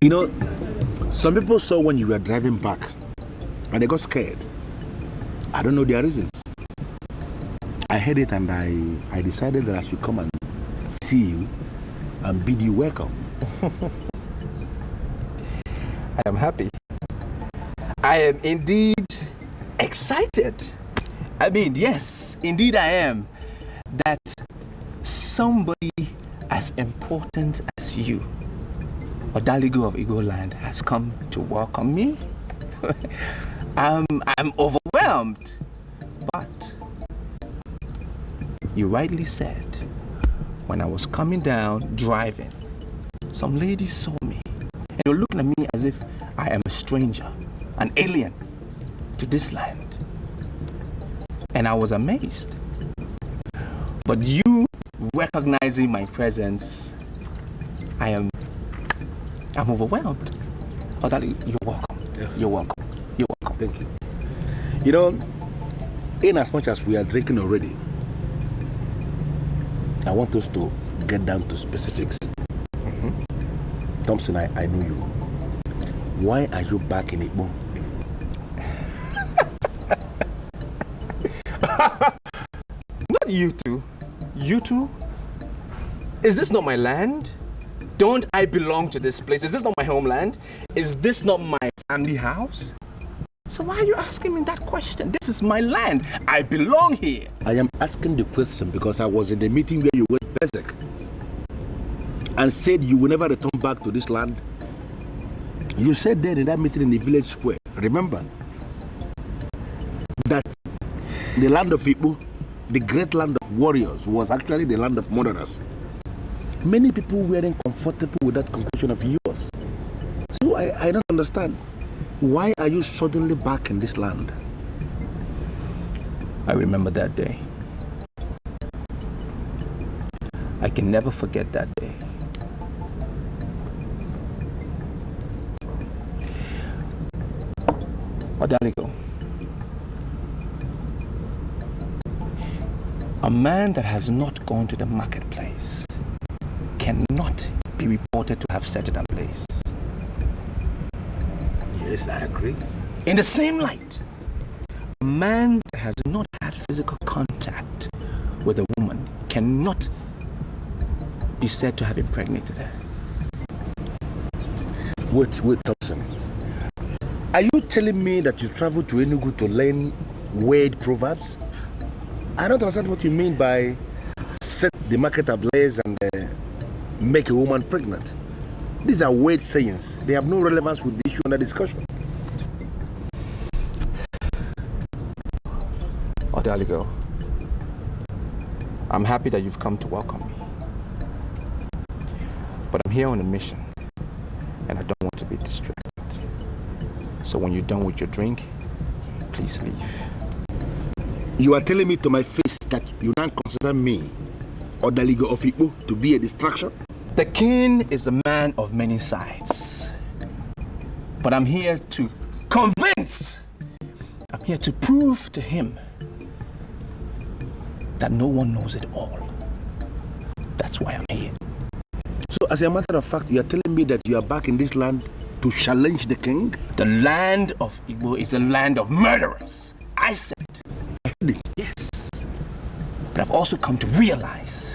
You know, some people saw when you were driving back and they got scared. I don't know their reasons. I heard it and I decided that I should come and see you and bid you welcome. I am happy. I am indeed excited. I mean, yes, indeed I am. That somebody as important as you, Odaligo of Igbo land, has come to welcome me. I'm overwhelmed. But you rightly said, when I was coming down driving, some ladies saw me and they were looking at me as if I am a stranger, an alien to this land. And I was amazed. But you recognizing my presence, I'm overwhelmed. Oh, darling, you're welcome. Yeah. You're welcome. You're welcome. Thank you. You know, in as much as we are drinking already, I want us to get down to specifics. Thompson, I know you. Why are you back in Igbo? Not you two. You two? Is this not my land? Don't I belong to this place? Is this not my homeland? Is this not my family house? So why are you asking me that question? This is my land. I belong here. I am asking the question because I was in the meeting where you went berserk and said you will never return back to this land. You said then in that meeting in the village square, remember, that the land of Igbo, the great land of warriors, was actually the land of murderers. Many people weren't comfortable with that conclusion of yours. So I don't understand. Why are you suddenly back in this land? I remember that day. I can never forget that day. Odaligo, a man that has not gone to the marketplace cannot be reported to have set it ablaze. Yes, I agree. In the same light, a man that has not had physical contact with a woman cannot be said to have impregnated her. Wait, Thompson. Are you telling me that you traveled to Enugu to learn word proverbs? I don't understand what you mean by set the market ablaze and make a woman pregnant. These are weird sayings. They have no relevance with the issue under discussion. Odaligo, I'm happy that you've come to welcome me. But I'm here on a mission, and I don't want to be distracted. So when you're done with your drink, please leave. You are telling me to my face that you don't consider me, Odaligo of Igbo, to be a distraction? The king is a man of many sides. But I'm here to convince. I'm here to prove to him that no one knows it all. That's why I'm here. So as a matter of fact, you are telling me that you are back in this land to challenge the king? The land of Igbo is a land of murderers. I said it. I heard it. Yes. But I've also come to realize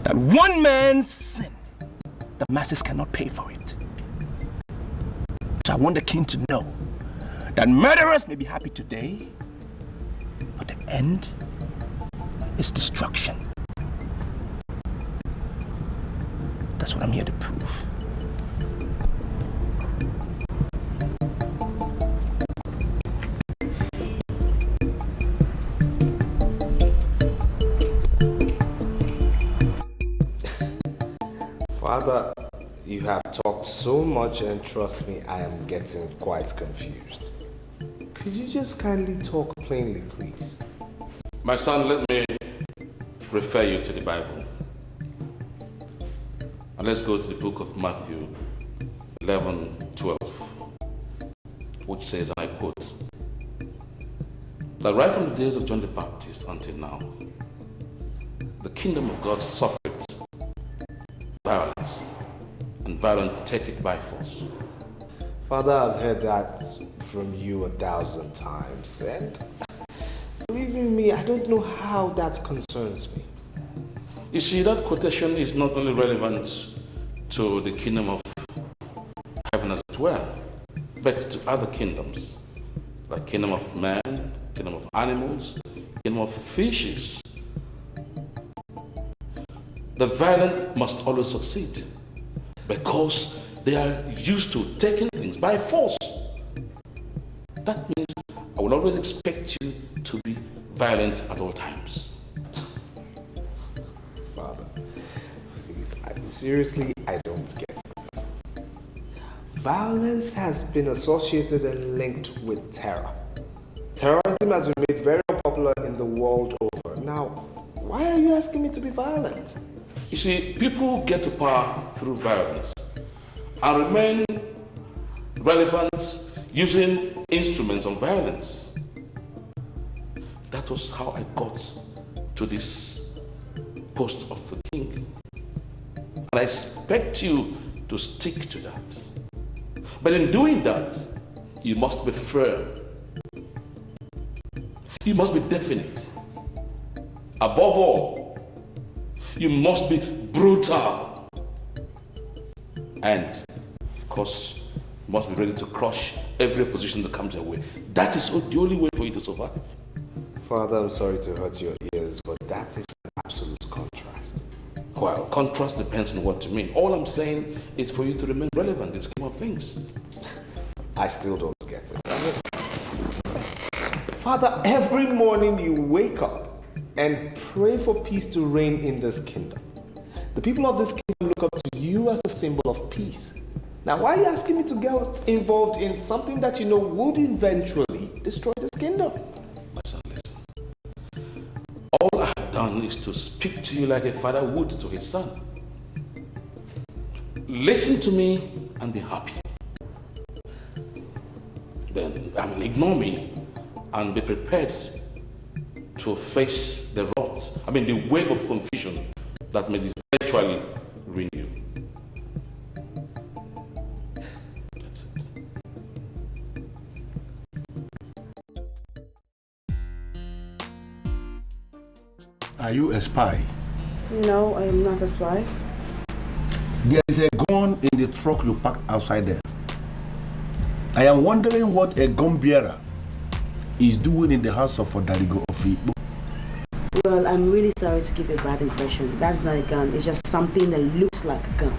that one man's sin, the masses cannot pay for it. So I want the king to know that murderers may be happy today, but the end is destruction. That's what I'm here to prove. Father, you have talked so much and trust me, I am getting quite confused. Could you just kindly talk plainly, please? My son, let me refer you to the Bible. And let's go to the book of Matthew 11:12, which says, and I quote, that right from the days of John the Baptist until now, the kingdom of God suffered violence, and violent take it by force. Father, I've heard that from you 1,000 times, and believe in me, I don't know how that concerns me. You see, that quotation is not only relevant to the kingdom of heaven as it were, but to other kingdoms, like kingdom of man, kingdom of animals, kingdom of fishes. The violent must always succeed because they are used to taking things by force. That means I will always expect you to be violent at all times. Father, please, seriously, I don't get this. Violence has been associated and linked with terror. Terrorism has been made very popular in the world over. Now, why are you asking me to be violent? You see, people get to power through violence and remain relevant using instruments of violence. That was how I got to this post of the king. And I expect you to stick to that. But in doing that, you must be firm. You must be definite. Above all, you must be brutal. And, of course, you must be ready to crush every opposition that comes your way. That is the only way for you to survive. Father, I'm sorry to hurt your ears, but that is an absolute contrast. Well, contrast depends on what you mean. All I'm saying is for you to remain relevant in the scheme of things. I still don't get it. Father, every morning you wake up and pray for peace to reign in this kingdom. The people of this kingdom look up to you as a symbol of peace. Now, why are you asking me to get involved in something that you know would eventually destroy this kingdom? Listen. All I have done is to speak to you like a father would to his son. Listen to me and be happy. Then, ignore me and be prepared to face the the wave of confusion that may eventually ruin you. That's it. Are you a spy? No, I am not a spy. There is a gun in the truck you parked outside there. I am wondering what a gun bearer is doing in the house of Odarigo of Igbo. Well, I'm really sorry to give you a bad impression. That's not a gun. It's just something that looks like a gun.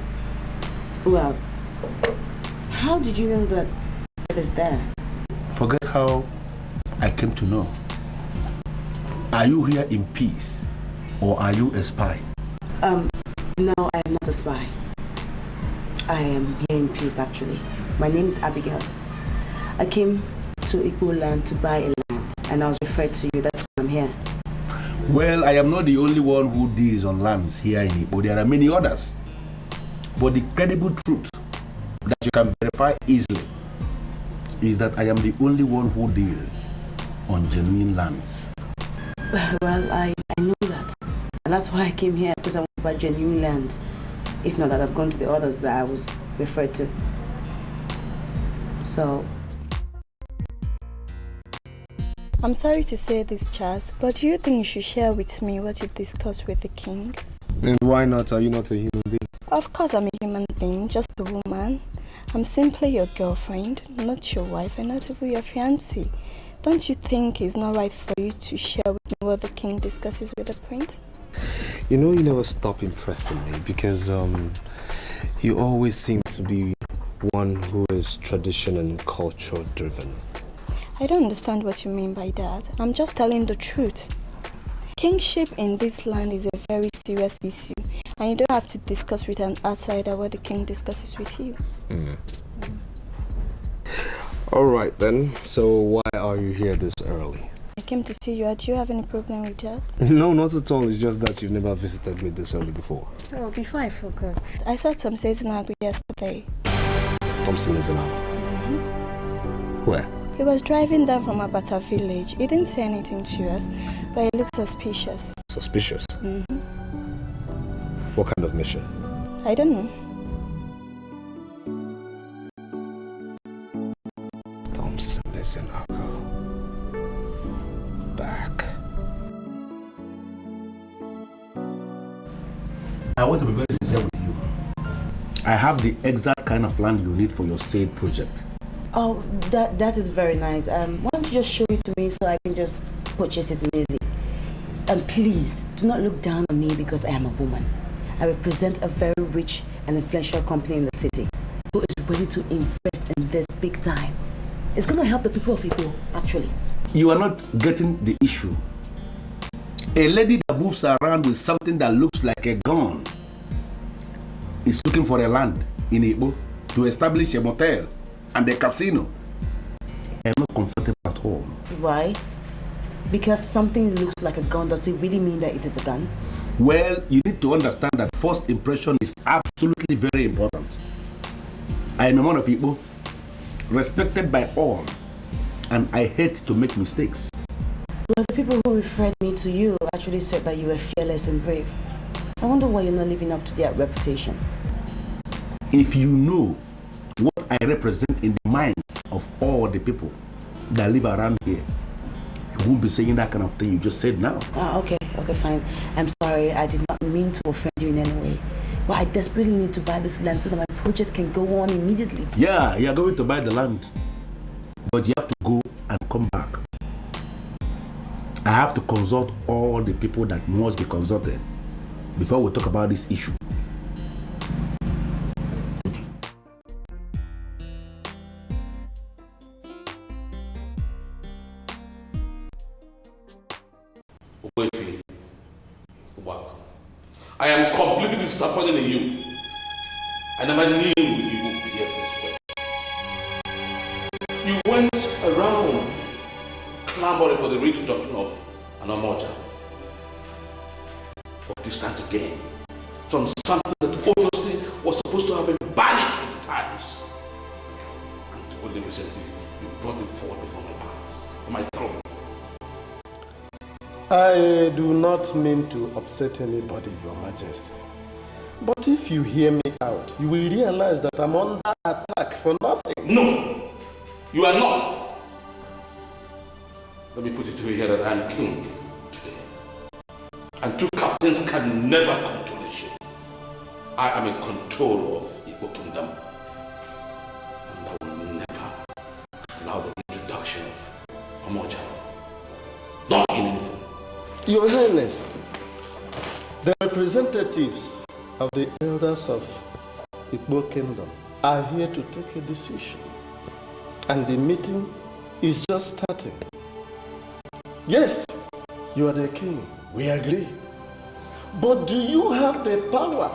Well, how did you know that it is there? Forget how I came to know. Are you here in peace or are you a spy? No, I am not a spy. I am here in peace, actually. My name is Abigail. I came to Igbo land to buy a land, and I was referred to you. That's why I'm here. Well, I am not the only one who deals on lands here in Igbo. There are many others. But the credible truth that you can verify easily is that I am the only one who deals on genuine lands. Well, I know that. And that's why I came here, because I want to buy genuine land. If not, that I've gone to the others that I was referred to. So... I'm sorry to say this, Charles, but do you think you should share with me what you've discussed with the king? And why not? Are you not a human being? Of course I'm a human being, just a woman. I'm simply your girlfriend, not your wife, and not even your fiancée. Don't you think it's not right for you to share with me what the king discusses with the prince? You know, you never stop impressing me because you always seem to be one who is tradition and culture driven. I don't understand what you mean by that. I'm just telling the truth. Kingship in this land is a very serious issue, and you don't have to discuss with an outsider what the king discusses with you. All right then, so why are you here this early? I came to see you. Do you have any problem with that? No, not at all. It's just that you've never visited me this early before. Oh, before I forgot. I saw Thompson yesterday. Thompson is an hour. Where? He was driving down from Abata village. He didn't say anything to us, but he looked suspicious. Suspicious? What kind of mission? I don't know. Listen, Uncle. Back. I want to be very sincere with you. I have the exact kind of land you need for your said project. Oh, that is very nice. Why don't you just show it to me so I can just purchase it immediately? And please, do not look down on me because I am a woman. I represent a very rich and influential company in the city who is ready to invest in this big time. It's going to help the people of Igbo, actually. You are not getting the issue. A lady that moves around with something that looks like a gun is looking for a land in Igbo to establish a motel and a casino. I am not comfortable at all. Why? Because something looks like a gun, does it really mean that it is a gun? Well, you need to understand that first impression is absolutely very important. I am a man of Igbo, respected by all, and I hate to make mistakes. Well, the people who referred me to you actually said that you were fearless and brave. I wonder why you're not living up to their reputation. If you know what I represent in the minds of all the people that live around here, you won't be saying that kind of thing you just said now. Okay, fine. I'm sorry, I did not mean to offend you in any way. But I desperately need to buy this land so that my project can go on immediately. Yeah, you're going to buy the land. But you have to go and come back. I have to consult all the people that must be consulted before we talk about this issue. Wow. I am completely disappointed in you. I never knew you would behave this way. You went around clamoring for the reintroduction of an Omoja. What do you stand to gain from something that obviously was supposed to have been banished with the times? And only recently you brought it forward before my eyes, on my throne. I do not mean to upset anybody, Your Majesty. But if you hear me out, you will realize that I'm under attack for nothing. No, you are not. Let me put it to you here that I am king today. And two captains can never control a ship. I am in control of Igbo Kingdom. And I will never allow the introduction of Omoja. Not in any form. Your Highness, the representatives of the elders of Igbo Kingdom are here to take a decision. And the meeting is just starting. Yes, you are the king. We agree. But do you have the power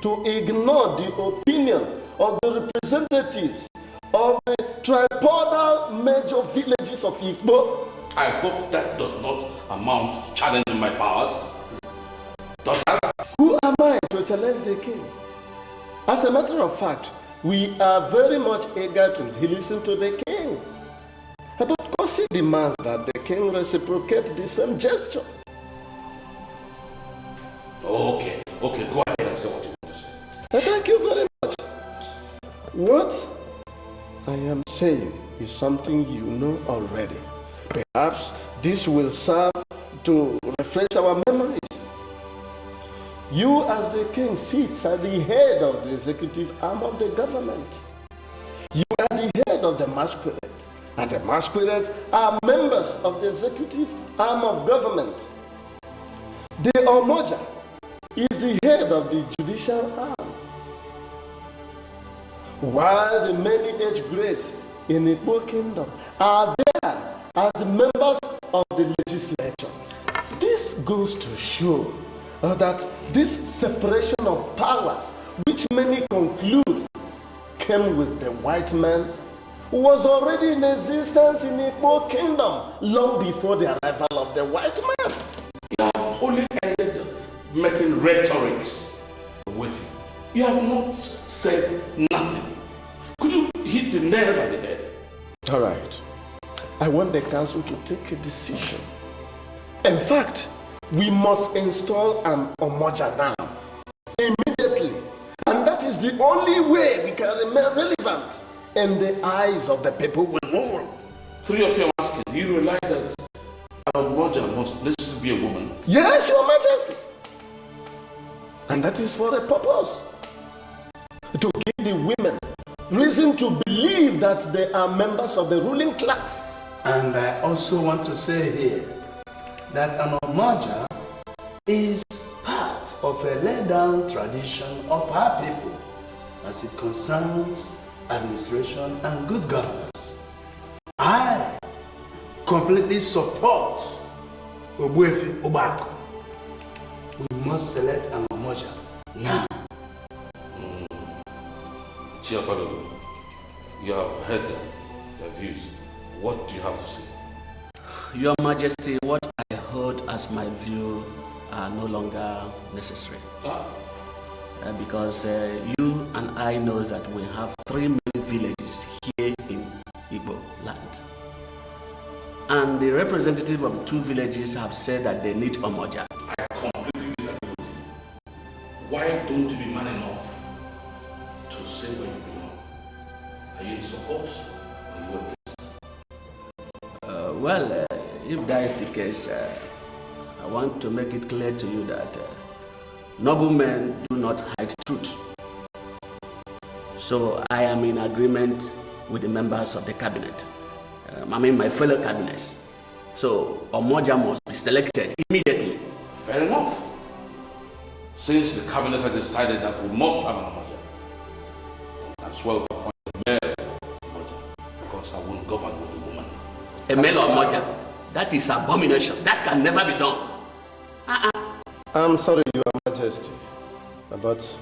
to ignore the opinion of the representatives of the tripodal major villages of Igbo? I hope that does not amount to challenging my powers. Does that? Who am I to challenge the king? As a matter of fact, we are very much eager to listen to the king. But of course he demands that the king reciprocate the same gesture. Okay, go ahead and say what you want to say. Thank you very much. What I am saying is something you know already. Perhaps this will serve to refresh our memories. You as the king sits at the head of the executive arm of the government. You are the head of the masquerade, and the masquerades are members of the executive arm of government. The Omoja is the head of the judicial arm, while the many age grades in the Igbo Kingdom are there as the members of the legislature. This goes to show that this separation of powers, which many conclude came with the white man, was already in existence in the Igbo Kingdom long before the arrival of the white man. You have only ended making rhetorics with you. You have not said nothing. Could you hit the nail by the head? All right. I want the council to take a decision. In fact, we must install an Omoja now, immediately. And that is the only way we can remain relevant in the eyes of the people we rule. 3 of you are asking, do you realize that our Moja must necessarily be a woman? Yes, Your Majesty. And that is for a purpose. To give the women reason to believe that they are members of the ruling class. And I also want to say here that an Omoja is part of a laid-down tradition of our people as it concerns administration and good governance. I completely support Ogbuefi Obako. We must select an Omoja now. Chiapalo, you have heard their views. What do you have to say? Your Majesty, what I hold as my view are no longer necessary. Because you and I know that we have 3 main villages here in Igbo land. And the representative of 2 villages have said that they need Omoja. I completely disagree with you. Why don't you be man enough to say where you belong? Are you in support or are you against? Well, if that is the case, I want to make it clear to you that noblemen do not hide truth. So I am in agreement with the members of the cabinet. My fellow cabinets. So Omoja must be selected immediately. Fair enough. Since the cabinet has decided that we must have an Omoja, as well appoint a male Omoja, because I won't govern with a woman. A male Omoja? That is abomination. That can never be done. I'm sorry, Your Majesty, but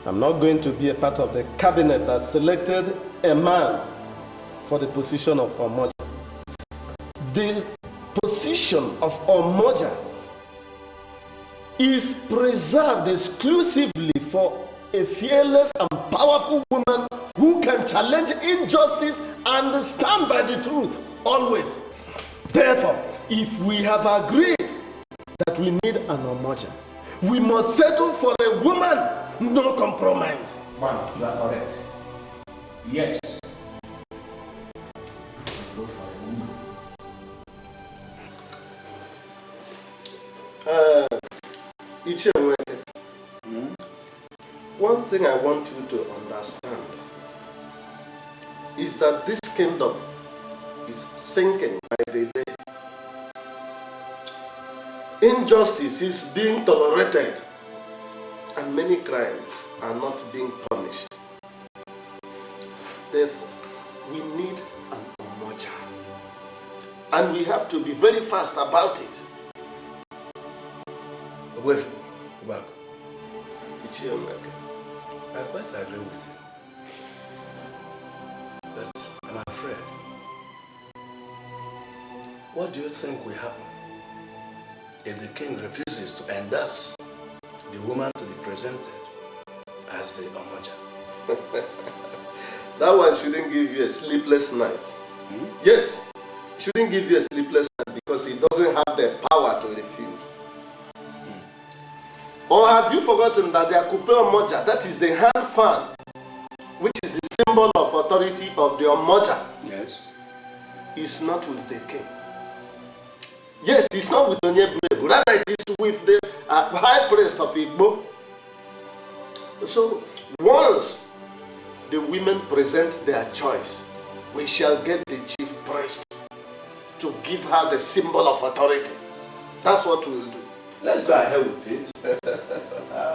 I'm not going to be a part of the cabinet that selected a man for the position of Omoja. The position of Omoja is preserved exclusively for a fearless and powerful woman who can challenge injustice and stand by the truth always. Therefore, if we have agreed that we need an Omoja, we must settle for a woman, no compromise. Man, you are correct. Yes. Go for a woman. One thing I want you to understand is that this kingdom is sinking by the day. Injustice is being tolerated and many crimes are not being punished. Therefore, we need an Omoja. And we have to be very fast about it. Wait, back. I quite agree with you. But I'm afraid. What do you think will happen if the king refuses to endorse the woman to be presented as the Omoja? That one shouldn't give you a sleepless night. Yes, shouldn't give you a sleepless night because he doesn't have the power to refuse. Or have you forgotten that the Akupe Omoja, that is the hand fan, which is the symbol of authority of the Omoja, Yes. is not with the king. Yes, it's not with Onyebuebu, rather it is with the high priest of Igbo. So, once the women present their choice, we shall get the chief priest to give her the symbol of authority. That's what we will do. Let's go ahead with it.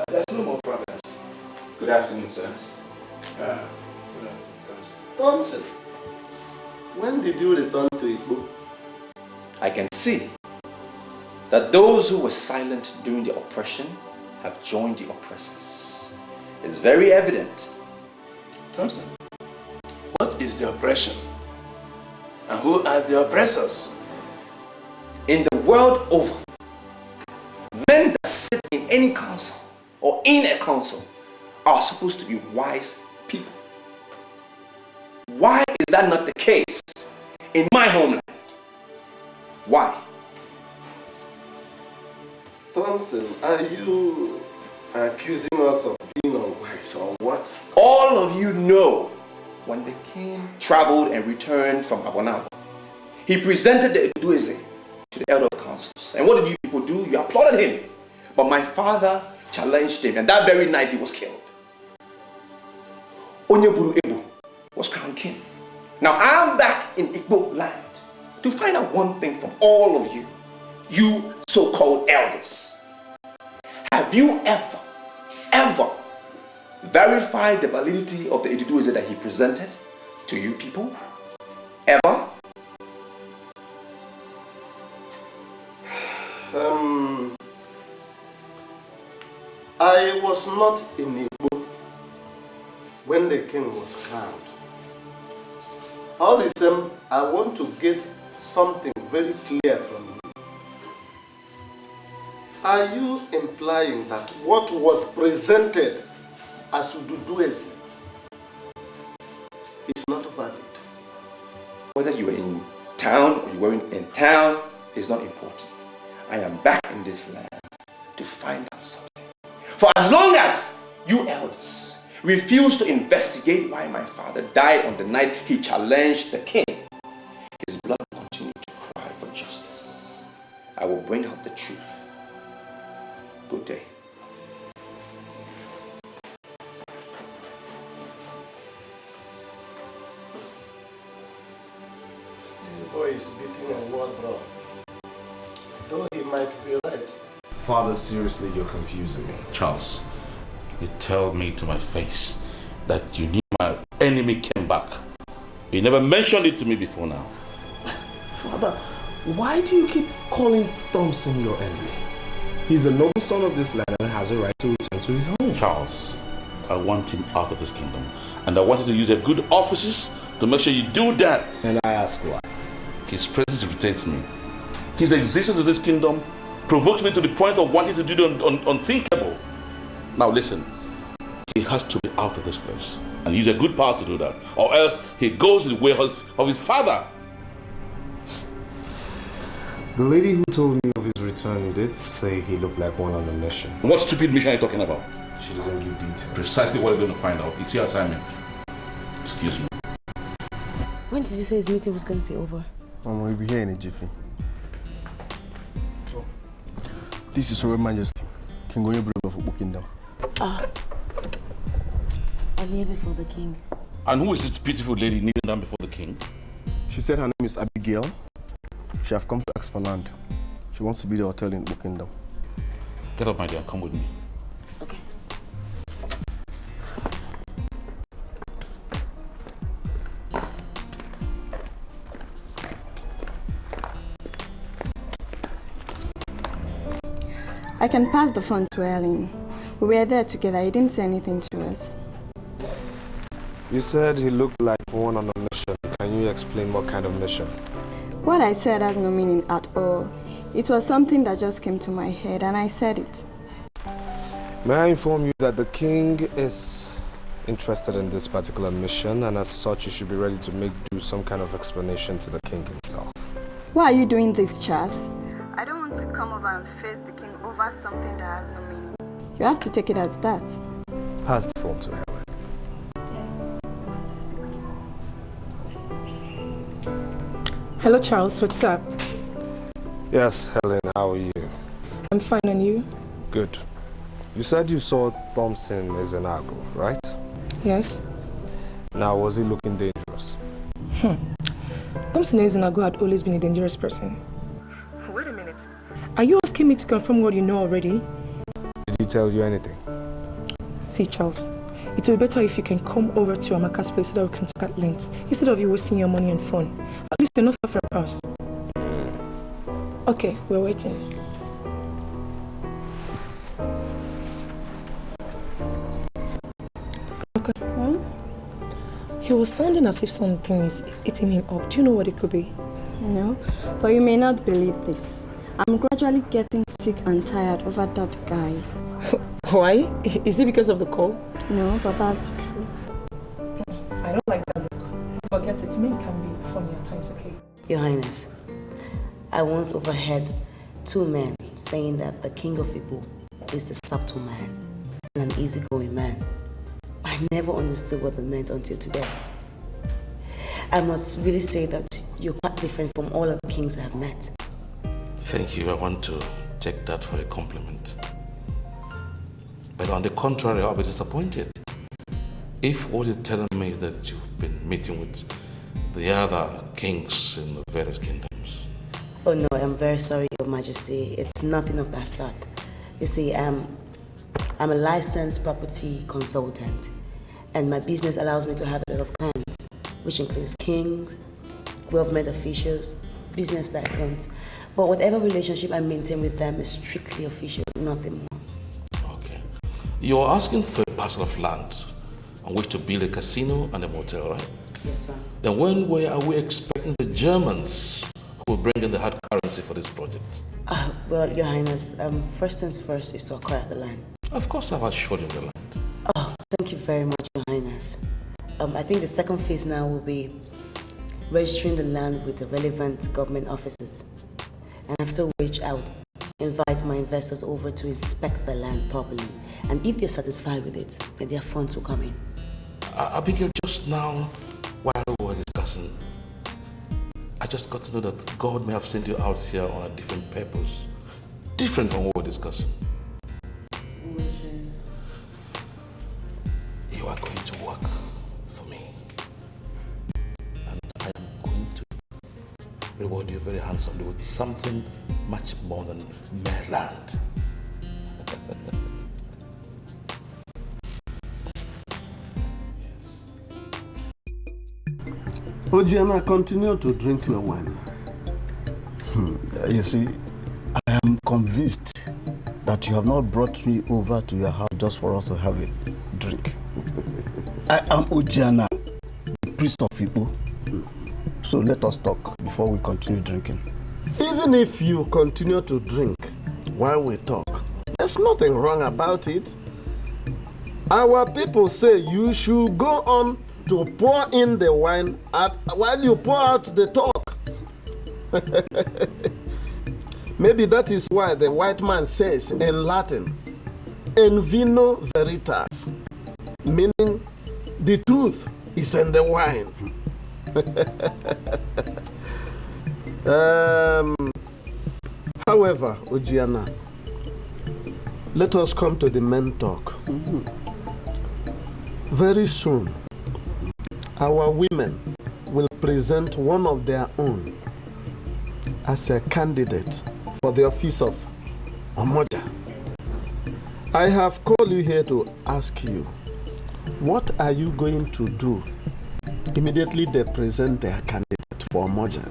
There's no more problems. Good afternoon, sirs. Good afternoon, Thompson. Thompson, when did you return to Igbo? I can see that those who were silent during the oppression have joined the oppressors. It's very evident. Thompson, what is the oppression? And who are the oppressors? In the world over, men that sit in any council or in a council are supposed to be wise people. Why is that not the case in my homeland? Why? Thompson, are you accusing us of being unwise or what? All of you know when the king traveled and returned from Abanabo, he presented the Edueze to the elder councils. And what did you people do? You applauded him. But my father challenged him, and that very night he was killed. Onyeburu Ebu was crowned king. Now I'm back in Igbo land to find out one thing from all of you, you so-called elders. Have you ever verified the validity of the Edueze that he presented to you people? Ever? I was not in Igbo when the king was crowned. All the same, I want to get something very clear from you. Are you implying that what was presented as Ududueze is not valid? Whether you were in town or you weren't in town is not important. I am back in this land to find out something. For as long as you elders refuse to investigate why my father died on the night he challenged the king, his blood will continue to cry for justice. I will bring out the truth. Good day. This boy is beating a war drum. Though he might be right. Father, seriously, you're confusing me. Charles, you tell me to my face that you knew my enemy came back. You never mentioned it to me before now. Father, why do you keep calling Thompson your enemy? He's a noble son of this land and has a right to return to his home. Charles, I want him out of this kingdom. And I want you to use your good offices to make sure you do that. And I ask why? His presence irritates me. His existence in this kingdom provoked me to the point of wanting to do the unthinkable. Now listen, he has to be out of this place and use a good power to do that, or else he goes the way of his father. The lady who told me of his return did say he looked like one on a mission. What stupid mission are you talking about? She doesn't give details. Precisely what you're going to find out. It's your assignment. Excuse me. When did you say his meeting was going to be over? We'll be here in a jiffy. This is Her Majesty, King Onyeburu of Igbo Kingdom. I'm here before the king. And who is this beautiful lady kneeling down before the king? She said her name is Abigail. She have come to ask for land. She wants to be the hotel in Igbo Kingdom. Get up, my dear, come with me. Okay. I can pass the phone to Ellen. We were there together. He didn't say anything to us. You said he looked like one on a mission. Can you explain what kind of mission? What I said has no meaning at all. It was something that just came to my head and I said it. May I inform you that the king is interested in this particular mission, and as such you should be ready to do some kind of explanation to the king himself. Why are you doing this, Charles? I don't want to come over and face the king over something that has no meaning. You have to take it as that. Pass the phone to Helen. Hello, Charles. What's up? Yes, Helen, how are you? I'm fine, and you? Good. You said you saw Thompson Ezenago, right? Yes. Now, was he looking dangerous? Thompson Ezenago had always been a dangerous person. Wait a minute. Are you asking me to confirm what you know already? Did he tell you anything? See, Charles, it will be better if you can come over to Amaka's place so that we can talk at length, instead of you wasting your money and fun. At least you're not far from us. Okay, we're waiting. Okay. He was sounding as if something is eating him up. Do you know what it could be? No, but you may not believe this. I'm gradually getting sick and tired over that guy. Why? Is it because of the call? No, but that's the truth. I don't like that look. Forget it. Men can be funny at times, okay? Your Highness, I once overheard two men saying that the king of Igbo is a subtle man and an easygoing man. I never understood what they meant until today. I must really say that you're quite different from all other kings I have met. Thank you. I want to take that for a compliment. But on the contrary, I'll be disappointed if what you're telling me is that you've been meeting with the other kings in the various kingdoms. Oh no, I'm very sorry, Your Majesty. It's nothing of that sort. You see, I'm a licensed property consultant, and my business allows me to have a lot of clients, which includes kings, government officials, business tycoons. But whatever relationship I maintain with them is strictly official, nothing more. Okay. You're asking for a parcel of land on which to build a casino and a motel, right? Yes, sir. Then when are we expecting the Germans who will bring in the hard currency for this project? Well, Your Highness, first things first is to acquire the land. Of course, I've assured you the land. Oh, thank you very much, Your Highness. I think the second phase now will be registering the land with the relevant government offices. And after which I would invite my investors over to inspect the land properly. And if they're satisfied with it, then their funds will come in. Abigail, just now, while we were discussing, I just got to know that God may have sent you out here on a different purpose, different from what we're discussing. You are going to work for me, and I am going to reward you very handsomely with something much more than mere land. Ojiana, continue to drink your wine. You see, I am convinced that you have not brought me over to your house just for us to have a drink. I am Ojiana, the priest of Igbo. So let us talk before we continue drinking. Even if you continue to drink while we talk, there's nothing wrong about it. Our people say you should go on to pour in the wine while you pour out the talk. Maybe that is why the white man says in Latin, "In vino veritas," meaning the truth is in the wine. However, Ojiana, let us come to the main talk. Very soon, our women will present one of their own as a candidate for the office of Omoja. I have called you here to ask you, what are you going to do immediately they present their candidate for Omoja?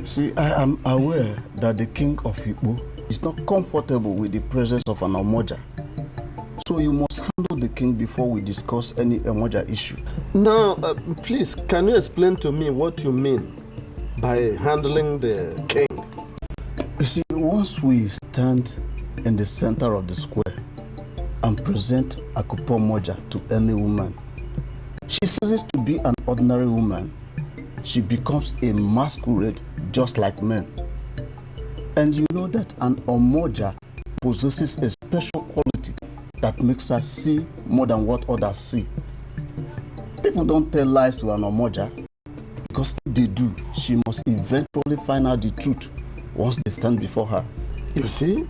See, I am aware that the king of Igbo is not comfortable with the presence of an Omoja. So you must handle the king before we discuss any Omoja issue. Now, please, can you explain to me what you mean by handling the king? You see, once we stand in the center of the square and present Akupo Omoja to any woman, she ceases to be an ordinary woman. She becomes a masquerade just like men. And you know that an Omoja possesses a special quality that makes her see more than what others see. People don't tell lies to an Omoja, because if they do, she must eventually find out the truth once they stand before her. You see,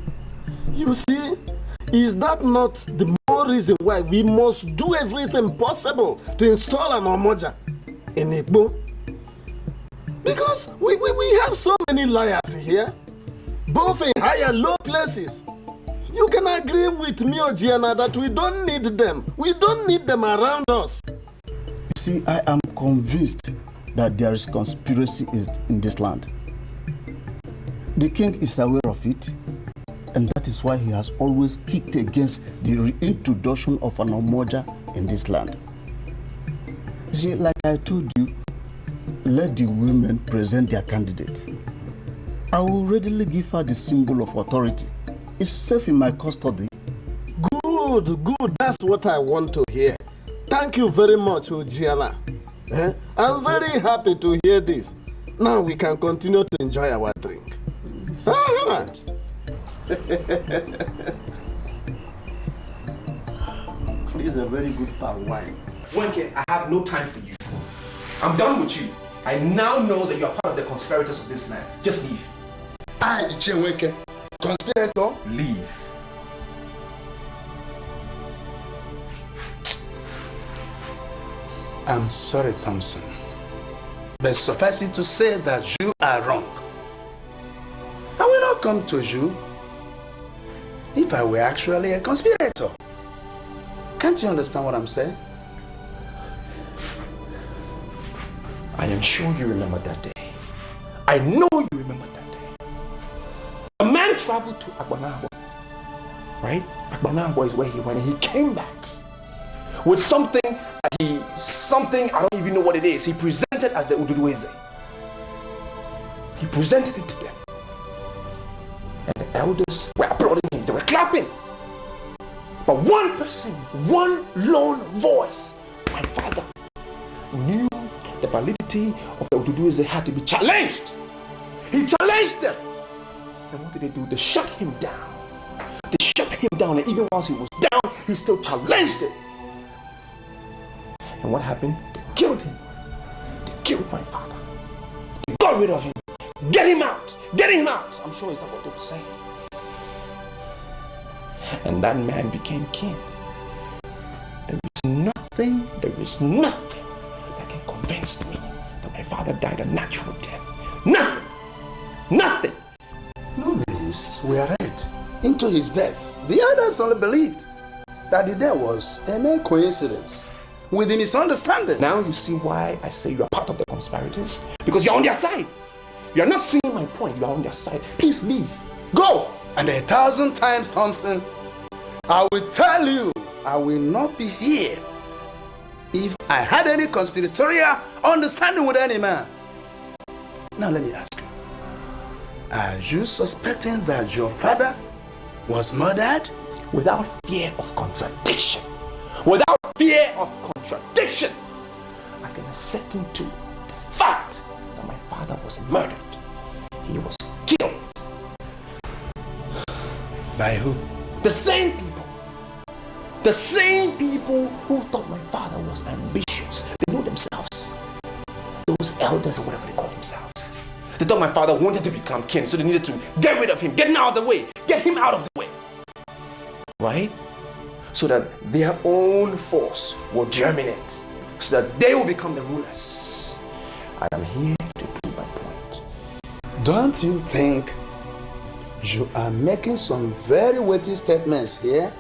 is that not the more reason why we must do everything possible to install an Omoja in Igbo? Because we have so many liars here, both in high and low places. You can agree with me, Ojiana, that we don't need them. We don't need them around us. You see, I am convinced that there is conspiracy in this land. The king is aware of it, and that is why he has always kicked against the reintroduction of an Omoja in this land. You see, like I told you, let the women present their candidate. I will readily give her the symbol of authority. It's safe in my custody. Good. That's what I want to hear. Thank you very much, Ojiana. I'm very happy to hear this. Now we can continue to enjoy our drink. This is a very good palm wine. Wenke, I have no time for you. I'm done with you. I now know that you are part of the conspirators of this land. Just leave. I, Icheweke, conspirator? Leave. I'm sorry, Thompson. But suffice it to say that you are wrong. I will not come to you if I were actually a conspirator. Can't you understand what I'm saying? I am sure you remember that day. I know you remember that day. A man traveled to Abanabo, right? Abanabo is where he went, and he came back with something, I don't even know what it is. He presented as the Ududueze. He presented it to them. And the elders were applauding him, they were clapping. But one person, one lone voice, my father, knew the validity of the Ududueze had to be challenged. He challenged them. And what did they do? They shut him down. They shut him down, and even whilst he was down, he still challenged it. And what happened? They killed him. They killed my father. They got rid of him. Get him out! Get him out! I'm sure is that what they were saying. And that man became king. There is nothing that can convince me that my father died a natural death. Nothing. No means we are read into his death. The others only believed that the death was a mere coincidence with a misunderstanding. Now you see why I say you are part of the conspirators? Because you're on their side. You are not seeing my point. You are on their side. Please leave. Go! And 1,000 times, Thompson, I will tell you, I will not be here if I had any conspiratorial understanding with any man. Now let me ask you, are you suspecting that your father was murdered? Without fear of contradiction. Without fear of contradiction, I can ascertain to the fact that my father was murdered. He was killed. By who? The same people. The same people who thought my father was ambitious. They know themselves. Those elders or whatever they call themselves. They thought my father wanted to become king, so they needed to get rid of him, get him out of the way, get him out of the way. Right? So that their own force will germinate, so that they will become the rulers. I am here to prove my point. Don't you think you are making some very weighty statements here?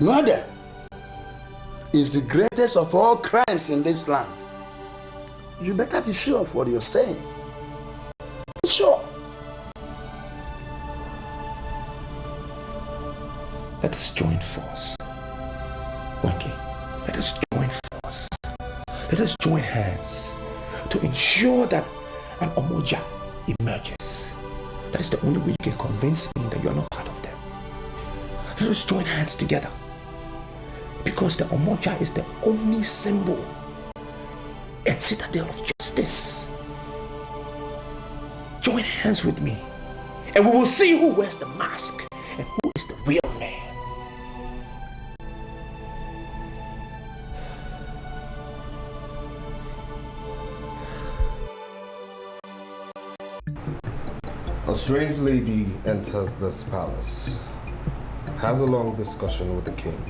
Murder is the greatest of all crimes in this land. You better be sure of what you're saying. Be sure. Let us join force. Okay, let us join force. Let us join hands to ensure that an Omoja emerges. That is the only way you can convince me that you are not part of them. Let us join hands together. Because the Omoja is the only symbol and citadel of justice. Join hands with me, and we will see who wears the mask and who is the real man. A strange lady enters this palace, has a long discussion with the king.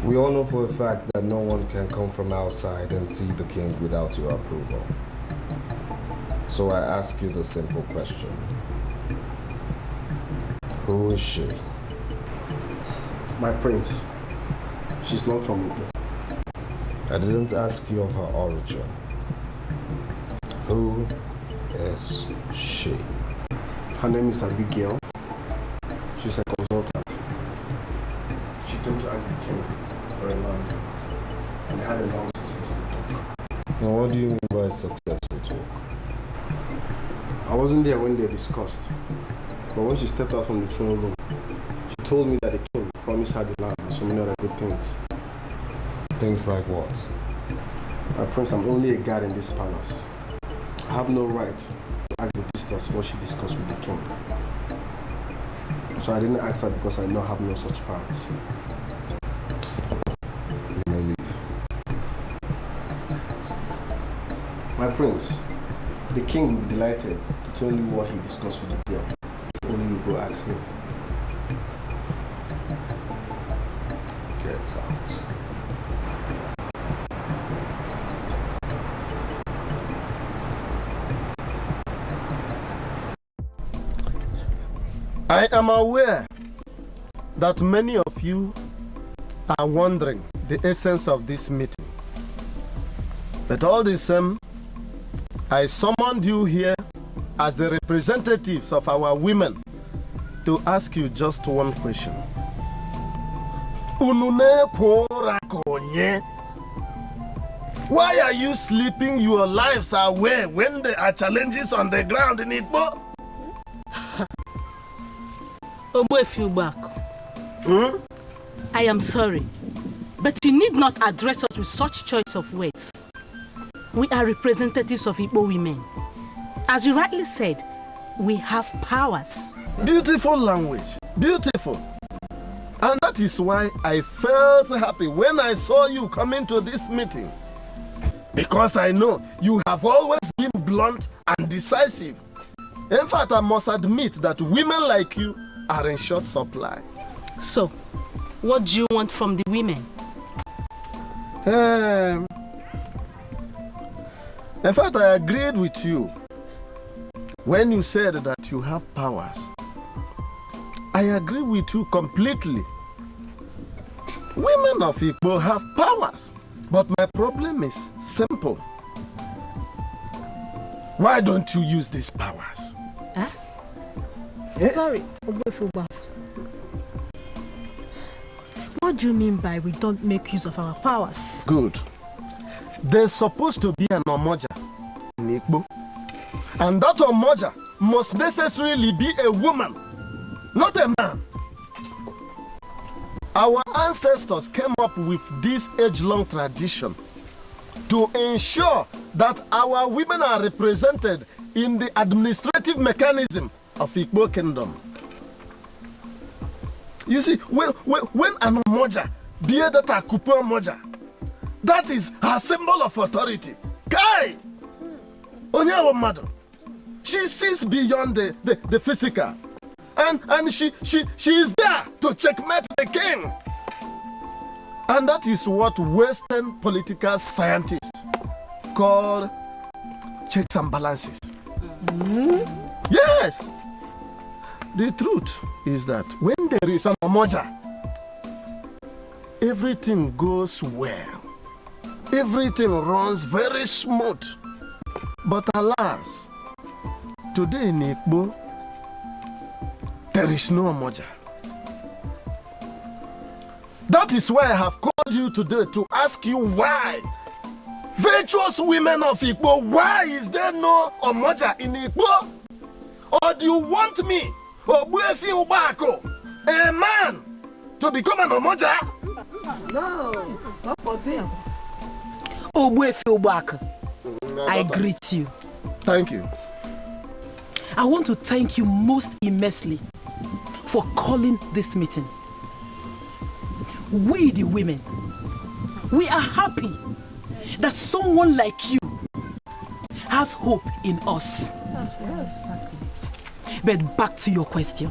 We all know for a fact that no one can come from outside and see the king without your approval. So I ask you the simple question. Who is she? My prince. She's not from Igbo. I didn't ask you of her origin. Who is she? Her name is Abigail. She's a consultant. She came to ask the king for a land and had a long successful talk. Now what do you mean by successful talk? I wasn't there when they discussed, but when she stepped out from the throne room, she told me that the king promised her the land and so many other good things. Things like what? My prince, I'm only a guard in this palace. I have no right to ask the visitors what she discussed with the king. So I didn't ask her because I know I have no such powers. You may leave. My prince, the king will be delighted to tell you what he discussed with the girl. Only you go ask him. Get out. I am aware that many of you are wondering the essence of this meeting. But all the same, I summoned you here as the representatives of our women to ask you just one question. Why are you sleeping your lives away when there are challenges on the ground in Igbo? I am sorry, but you need not address us with such choice of words. We are representatives of Igbo women. As you rightly said, we have powers. Beautiful language, beautiful. And that is why I felt happy when I saw you coming to this meeting. Because I know you have always been blunt and decisive. In fact, I must admit that women like you are in short supply. So, what do you want from the women? In fact, I agreed with you when you said that you have powers. I agree with you completely. Women of Igbo have powers, but my problem is simple. Why don't you use these powers? Huh? Yes. Sorry, what do you mean by we don't make use of our powers? Good. There's supposed to be an Omoja in Igbo. And that Omoja must necessarily be a woman, not a man. Our ancestors came up with this age-long tradition to ensure that our women are represented in the administrative mechanism of Igbo kingdom. You see, when an Omoja, be that a Kupu Omoja, that is her symbol of authority. Kai! Onyawa Mado. She sees beyond the physical. And she is there to checkmate the king. And that is what Western political scientists call checks and balances. Yes. The truth is that when there is an Omoja, everything goes well. Everything runs very smooth. But alas, today in Igbo, there is no Omoja. That is why I have called you today to ask you why. Virtuous women of Igbo, why is there no Omoja in Igbo? Or do you want me, Obuefi Ubako, a man, to become an Omoja? No, not for them. Obuefi Ubako, I greet you. Thank you. I want to thank you most immensely for calling this meeting. We the women, we are happy that someone like you has hope in us. Yes. But back to your question.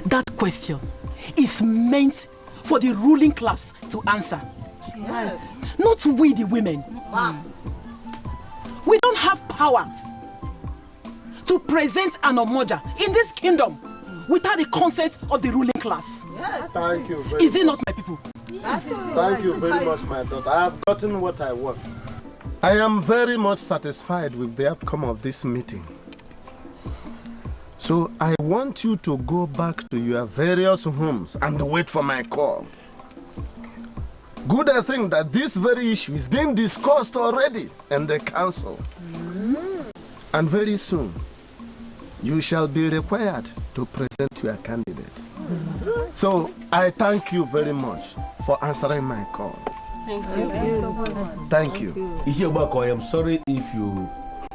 That question is meant for the ruling class to answer. Yes. Not we the women. We don't have powers to present an Omoja in this kingdom without the consent of the ruling class. Yes. Thank you very Is it not, my people? Yes. Thank you very much, my daughter. I have gotten what I want. I am very much satisfied with the outcome of this meeting. So I want you to go back to your various homes and wait for my call. Good, I think that this very issue is being discussed already in the council. And very soon, you shall be required to present your candidate. So I thank you very much for answering my call. Thank you. Thank you. Ihiobako, I am sorry if you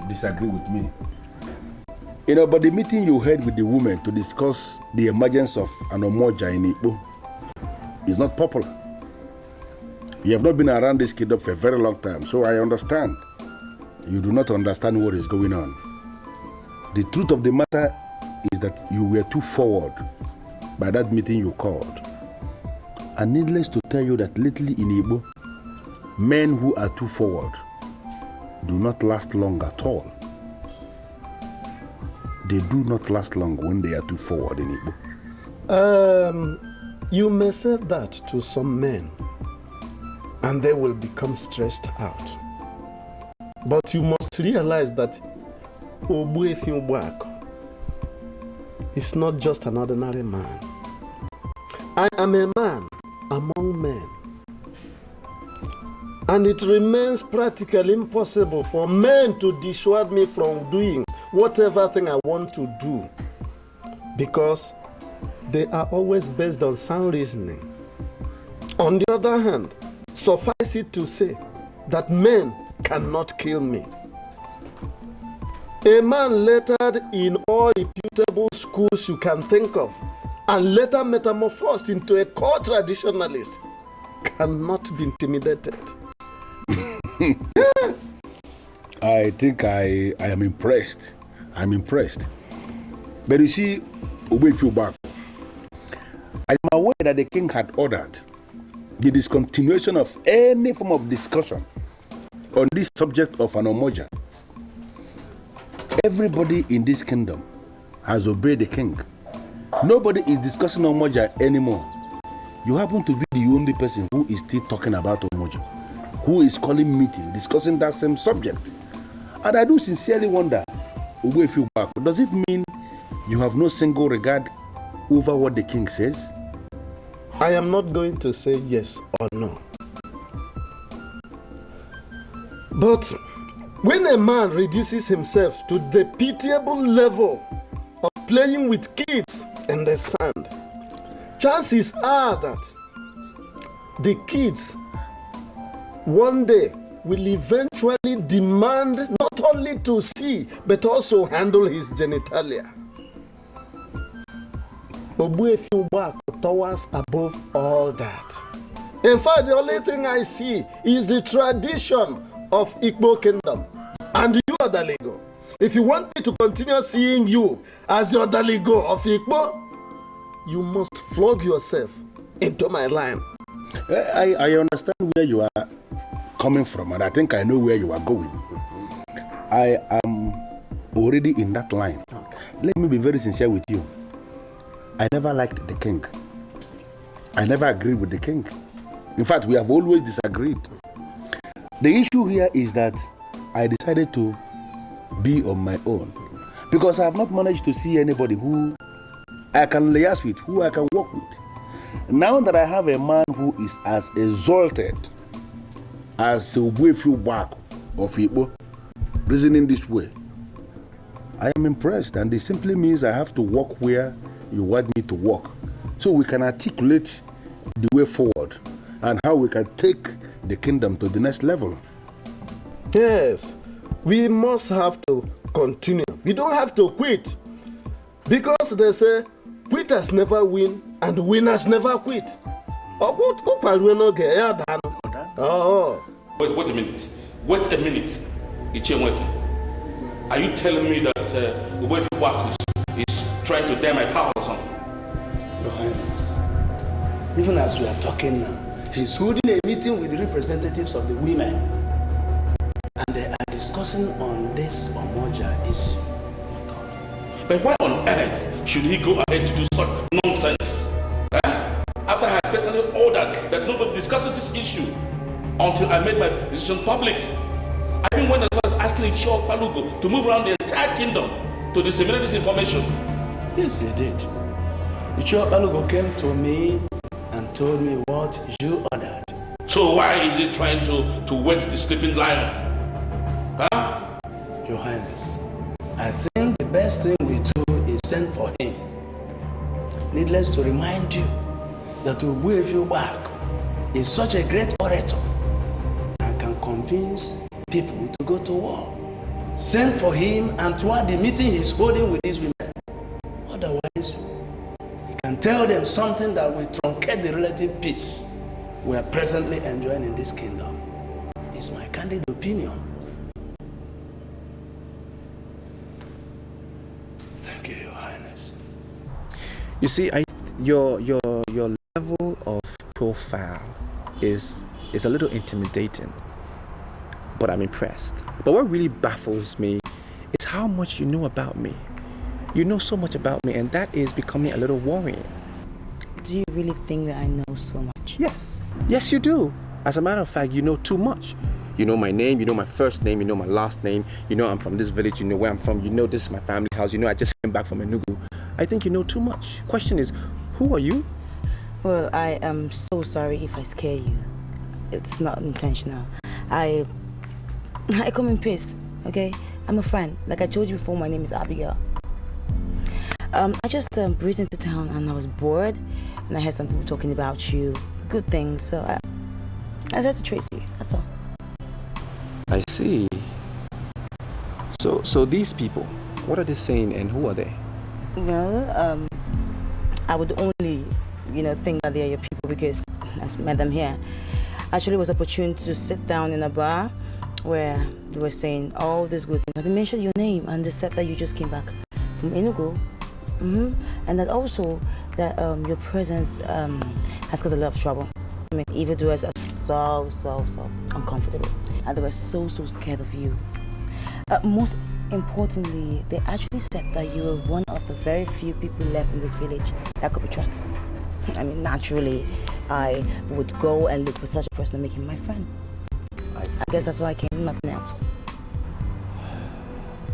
disagree with me. You know, but the meeting you had with the women to discuss the emergence of an Omoja in Igbo is not popular. You have not been around this kingdom for a very long time, so I understand. You do not understand what is going on. The truth of the matter is that you were too forward by that meeting you called. And needless to tell you that lately in Igbo, men who are too forward do not last long at all. They do not last long when they are too forward in Igbo. You may say that to some men, and they will become stressed out. But you must realize that Ogbuefi Ogbuako is not just an ordinary man. I am a man among men. And it remains practically impossible for men to dissuade me from doing whatever thing I want to do, because they are always based on sound reasoning. On the other hand, suffice it to say that men cannot kill me. A man lettered in all reputable schools you can think of, and later metamorphosed into a core traditionalist, cannot be intimidated. Yes. I think I am impressed. I'm impressed. But you see, Ogbuefi Ogbuako, I am aware that the king had ordered the discontinuation of any form of discussion on this subject of an Omoja. Everybody in this kingdom has obeyed the king. Nobody is discussing Omoja anymore. You happen to be the only person who is still talking about Omoja, who is calling meeting, discussing that same subject. And I do sincerely wonder, Ogbuefi Ogbuako, does it mean you have no single regard over what the king says? I am not going to say yes or no. But when a man reduces himself to the pitiable level of playing with kids in the sand, chances are that the kids one day will eventually demand not only to see but also handle his genitalia. Ogbuefi Ogbuako towers above all that. In fact, the only thing I see is the tradition of Igbo kingdom. And you, Odaligo, if you want me to continue seeing you as the Odaligo of Igbo, you must flog yourself into my line. I understand where you are coming from, and I think I know where you are going. I am already in that line. Okay. Let me be very sincere with you. I never liked the king. I never agreed with the king. In fact, we have always disagreed. The issue here is that I decided to be on my own, because I have not managed to see anybody who I can liaise with, who I can work with. Now that I have a man who is as exalted as Ogbuefi Ogbuako of Igbo, reasoning this way, I am impressed, and it simply means I have to walk where you want me to walk, so we can articulate the way forward and how we can take the kingdom to the next level. Yes, we must have to continue. We don't have to quit, because they say quitters never win and winners never quit. Wait a minute. Wait a minute. Ichemweke. Are you telling me that Ogbuefi Ogbuako is trying to dare my power or something? Your Highness, even as we are talking now, he's holding a meeting with the representatives of the women, and they are discussing on this Omoja issue. But why on earth should he go ahead to do such nonsense? After I had personally ordered that nobody discusses this issue until I made my decision public. I even went as far as asking Ichio Palugo to move around the entire kingdom to disseminate this information. Yes, he did. Ichio Palugo came to me and told me what you ordered. So why is he trying to wake the sleeping lion? Huh? Your Highness, I think the best thing we do is send for him. Needless to remind you that Ogbuefi Ogbuako is such a great orator and can convince people to go to war. Send for him and toward the meeting he's holding with these women. Otherwise, he can tell them something that will truncate the relative peace we are presently enjoying in this kingdom. It's my candid opinion. You see, your level of profile is a little intimidating, but I'm impressed. But what really baffles me is how much you know about me. You know so much about me, and that is becoming a little worrying. Do you really think that I know so much? Yes. Yes, you do. As a matter of fact, you know too much. You know my name, you know my first name, you know my last name, you know I'm from this village, you know where I'm from, you know this is my family house, you know I just came back from Enugu. I think you know too much. Question is, who are you? Well, I am so sorry if I scare you. It's not intentional. I come in peace, okay? I'm a friend. Like I told you before, my name is Abigail. I just breezed into town and I was bored, and I heard some people talking about you, good things, so I decided to trace you, that's all. I see. So these people, what are they saying and who are they? Well, I would only, think that they are your people because I met them here. Actually, it was opportune to sit down in a bar where they were saying all these good things. They mentioned your name and they said that you just came back from Enugu. And that also that your presence has caused a lot of trouble. I mean, evildoers are so uncomfortable, and they were so scared of you. Most importantly, they actually said that you were one of the very few people left in this village that could be trusted. I mean, naturally, I would go and look for such a person and make him my friend. I guess that's why I came, nothing else.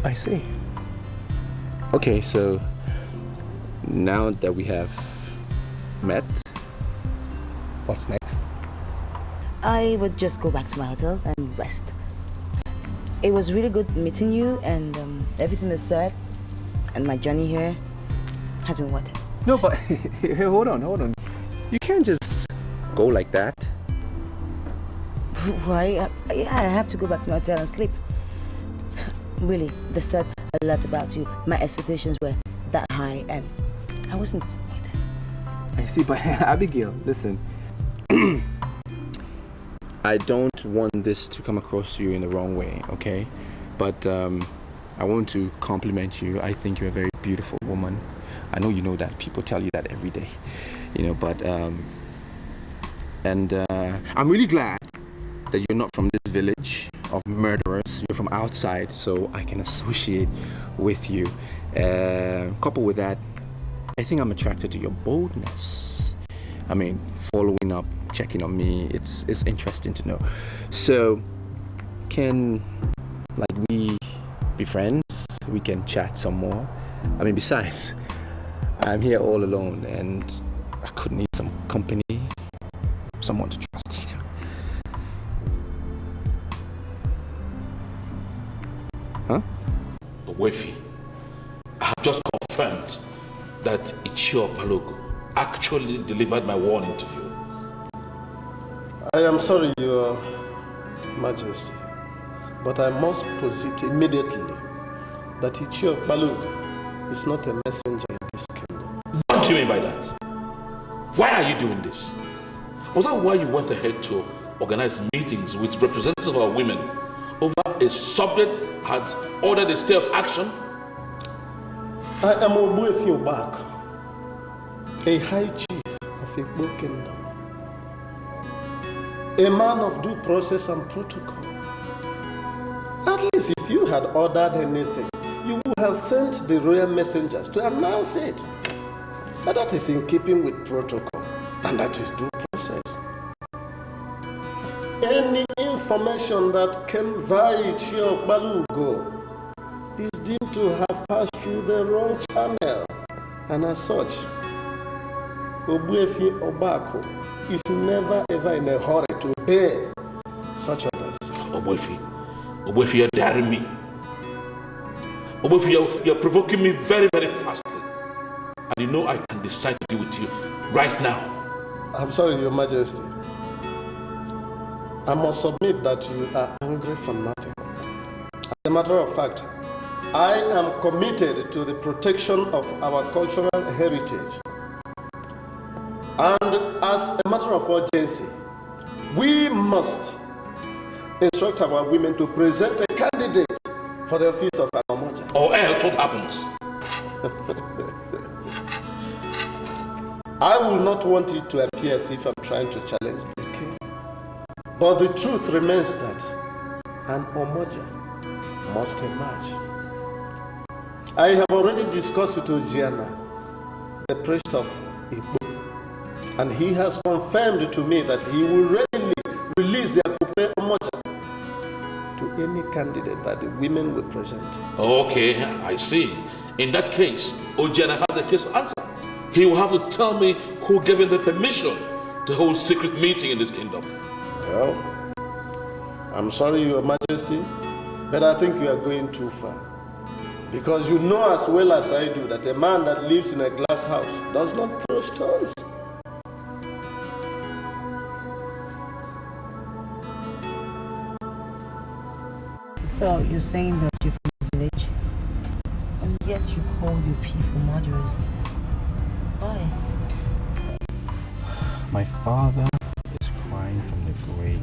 I see. Okay, so now that we have met, what's next? I would just go back to my hotel and rest. It was really good meeting you, and everything that's said and my journey here has been worth it. No, but hold on. You can't just go like that. Why? I have to go back to my hotel and sleep. Really, they said a lot about you. My expectations were that high, and I wasn't disappointed. I see, but Abigail, listen. I don't want this to come across to you in the wrong way, okay? But I want to compliment you. I think you're a very beautiful woman. I know you know that. People tell you that every day, but I'm really glad that you're not from this village of murderers. You're from outside, so I can associate with you. Coupled with that, I think I'm attracted to your boldness. I mean, following up, checking on me, it's interesting to know. So, can we be friends? We can chat some more. I mean, besides, I'm here all alone and I could need some company, someone to trust. Huh? Wefi, I have just confirmed that Ichio Balogo actually delivered my warning to you. I am sorry, Your Majesty, but I must posit immediately that Ichio Balogo is not a messenger in this kingdom. What do you mean by that? Why are you doing this? Was that why you went ahead to organize meetings with representatives of our women over a subject had ordered a stay of action? I am Ogbuefi Obako, a high chief of Igbo kingdom, a man of due process and protocol. At least if you had ordered anything, you would have sent the royal messengers to announce it. But that is in keeping with protocol, and that is due process. Any information that came via Ichio Balogo is deemed to have passed through the wrong channel, and as such, Ogbuefi Obako is never ever in a hurry to obey such orders. Ogbuefi, you're daring me. Ogbuefi, you're provoking me very, very fastly. And you know I can decide to deal with you right now. I'm sorry, Your Majesty. I must submit that you are angry for nothing. As a matter of fact, I am committed to the protection of our cultural heritage. And as a matter of urgency, we must instruct our women to present a candidate for the office of Abanabo. Or else what happens? I will not want it to appear as if I'm trying to challenge the king. But the truth remains that an Omoja must emerge. I have already discussed with Ojiana, the priest of Igbo, and he has confirmed to me that he will readily release the Akupe Omoja to any candidate that the women will present. Okay, I see. In that case, Ojiana has the case to answer. He will have to tell me who gave him the permission to hold secret meeting in this kingdom. Well, I'm sorry, Your Majesty, but I think you are going too far. Because you know as well as I do that a man that lives in a glass house does not throw stones. So you're saying that you're from this village, and yet you call your people murderers? Why? My father is crying from the grave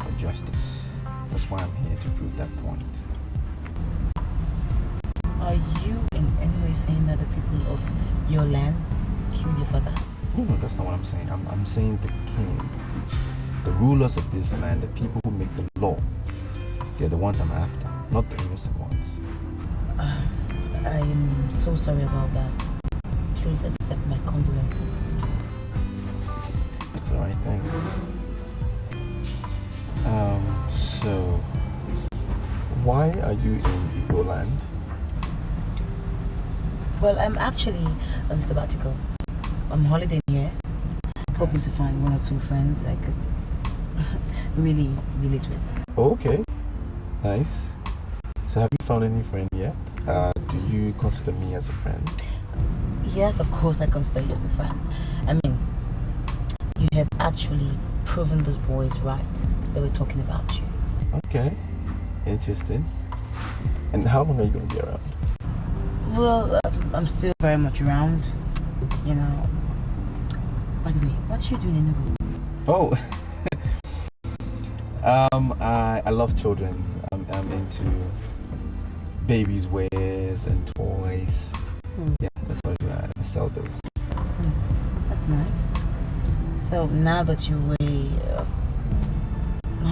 for justice. That's why I'm here to prove that point. Are you in any way saying that the people of your land killed your father? No, that's not what I'm saying. I'm saying the king, the rulers of this land, the people who make the law, they're the ones I'm after, not the innocent ones. I'm so sorry about that. Please accept my condolences. It's alright, thanks. So, why are you in Igbo land? Well, I'm actually on sabbatical. I'm holidaying here, hoping to find one or two friends I could really relate with. Okay, nice. So have you found any friend yet? Do you consider me as a friend? Yes, of course I consider you as a friend. I mean, you have actually proven those boys right. They were talking about you. Okay, interesting. And how long are you going to be around? Well, I'm still very much around, you know. By the way, what you doing in Enugu? Oh, I love children. I'm into babies' wares and toys. Yeah, that's what I do. I sell those. That's nice. So now that you're away,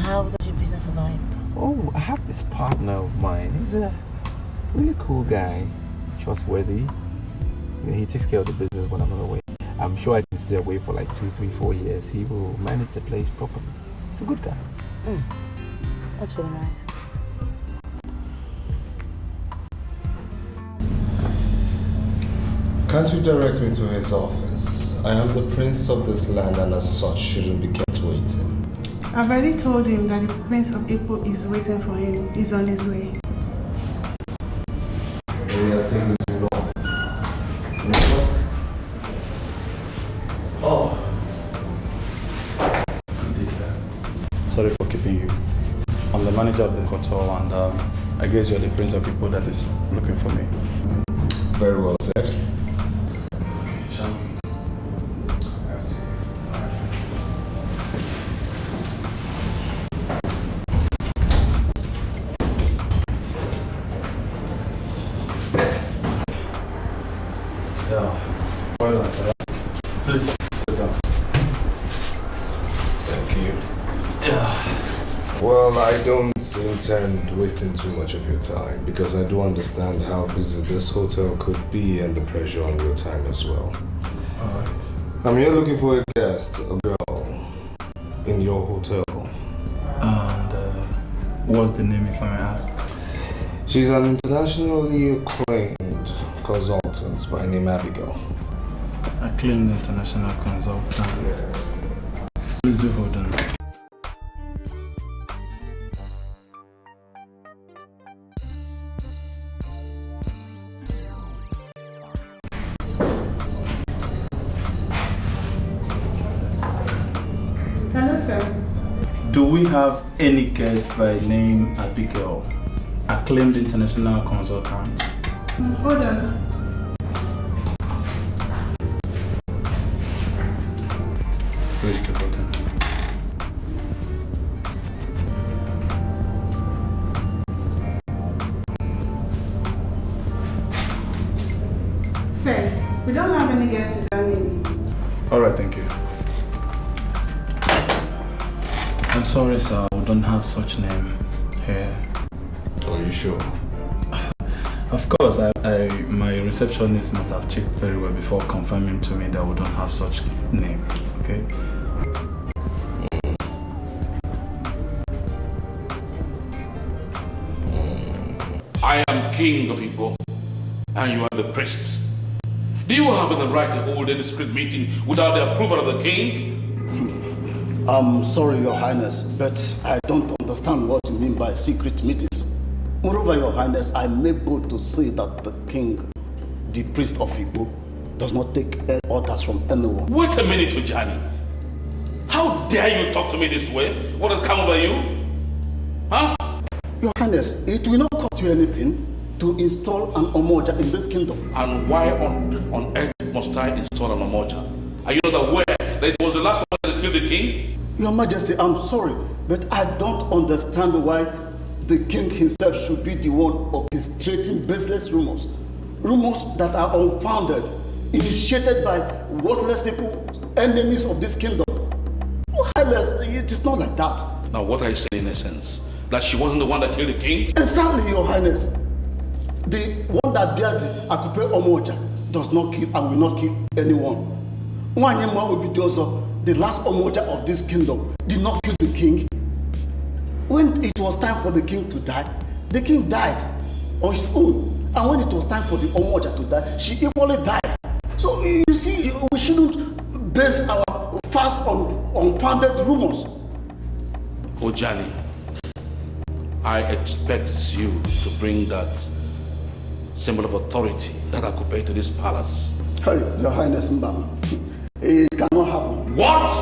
how does your business survive? Oh, I have this partner of mine. He's a really cool guy, trustworthy. He takes care of the business when I'm not away. I'm sure I can stay away for like 2, 3, 4 years. He will manage the place properly. He's a good guy. That's really nice. Can't you direct me to his office? I am the prince of this land and as such shouldn't be kept waiting. I've already told him that the prince of April is waiting for him. He's on his way. He has taken too long. Oh. Good day, sir. Sorry for keeping you. I'm the manager of the hotel and I guess you're the prince of people that is looking for me. Very well said. Shall we? I have to. Yeah. Well done, sir. Please sit down. Thank you. Yeah. Well, I don't intend wasting too much of your time because I do understand how busy this hotel could be and the pressure on your time as well. Alright. I'm here looking for a guest, a girl, in your hotel. And what's the name, if I may ask? She's an internationally acclaimed consultant by name Abigail. Acclaimed international consultant. Please do hold on. Hello, sir. Do we have any guest by name Abigail, acclaimed international consultant? Hold on. Please do hold on. Sir, we don't have any guests with that name. All right, thank you. I'm sorry, sir. We don't have such name here. Are you sure? Of course, my receptionist must have checked very well before confirming to me that we don't have such name. Okay. I am king of Igbo, and you are the priest. Do you have the right to hold any secret meeting without the approval of the king? I'm sorry, Your Highness, but I don't understand what you mean by secret meetings. Moreover, Your Highness, I may bold to say that the king, the priest of Igbo, does not take orders from anyone. Wait a minute, Ojani. How dare you talk to me this way? What has come over you? Huh? Your Highness, it will not cost you anything to install an Omoja in this kingdom. And why on earth must I install an Omoja? Are you not aware that it was the last one that killed the king? Your Majesty, I'm sorry, but I don't understand why the king himself should be the one orchestrating baseless rumors. Rumors that are unfounded, initiated by worthless people, enemies of this kingdom. Your Highness, it is not like that. Now what are you saying in essence? That she wasn't the one that killed the king? Exactly, Your Highness. The one that bears the Akupe Omoja does not kill and will not kill anyone. Nwanyema Obidozo, the last Omoja of this kingdom, did not kill the king. When it was time for the king to die, the king died on his own. And when it was time for the Omoja to die, she equally died. So you see, we shouldn't base our fast on unfounded rumors. Ojani, I expect you to bring that symbol of authority that I could pay to this palace. Hey, Your Highness Mbama, it cannot happen. What?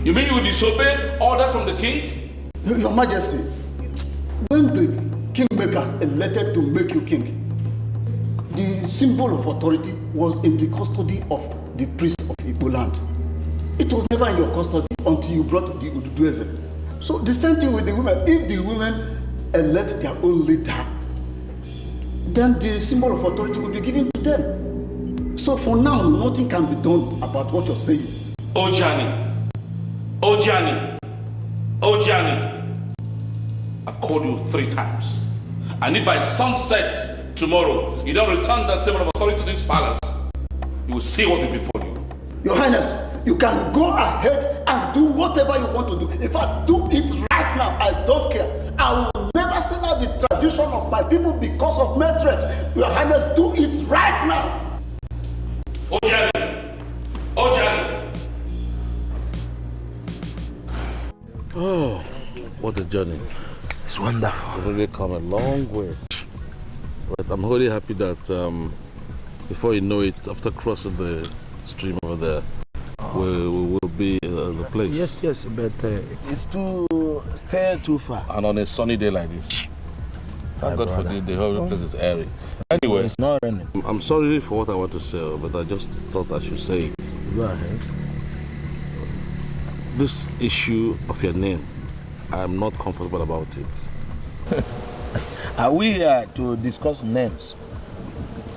You mean you will disobey order from the king? Your Majesty, when the kingmakers elected to make you king, the symbol of authority was in the custody of the priest of Igbo land. It was never in your custody until you brought the Ududueze. So the same thing with the women. If the women elect their own leader, then the symbol of authority will be given to them. So for now, nothing can be done about what you're saying. Ojani, Ojani, Ojani, I've called you 3 times. And if by sunset tomorrow you don't return that symbol of authority to this palace, you will see what will befall you. Your Highness, you can go ahead and do whatever you want to do. In fact, do it right now. I don't care. I will never send out the tradition of my people because of mere threats. Your Highness, do it right now. Ojani, Ojani. Oh, what a journey. It's wonderful. We've really come a long way. But I'm really happy that before you know it, after crossing the stream over there, we will be the place. Yes, but it's still too far. And on a sunny day like this. Thank God for the whole place is airy. Anyway, it's not raining. I'm sorry for what I want to say, but I just thought I should say it. Go ahead. This issue of your name, I'm not comfortable about it. Are we here to discuss names?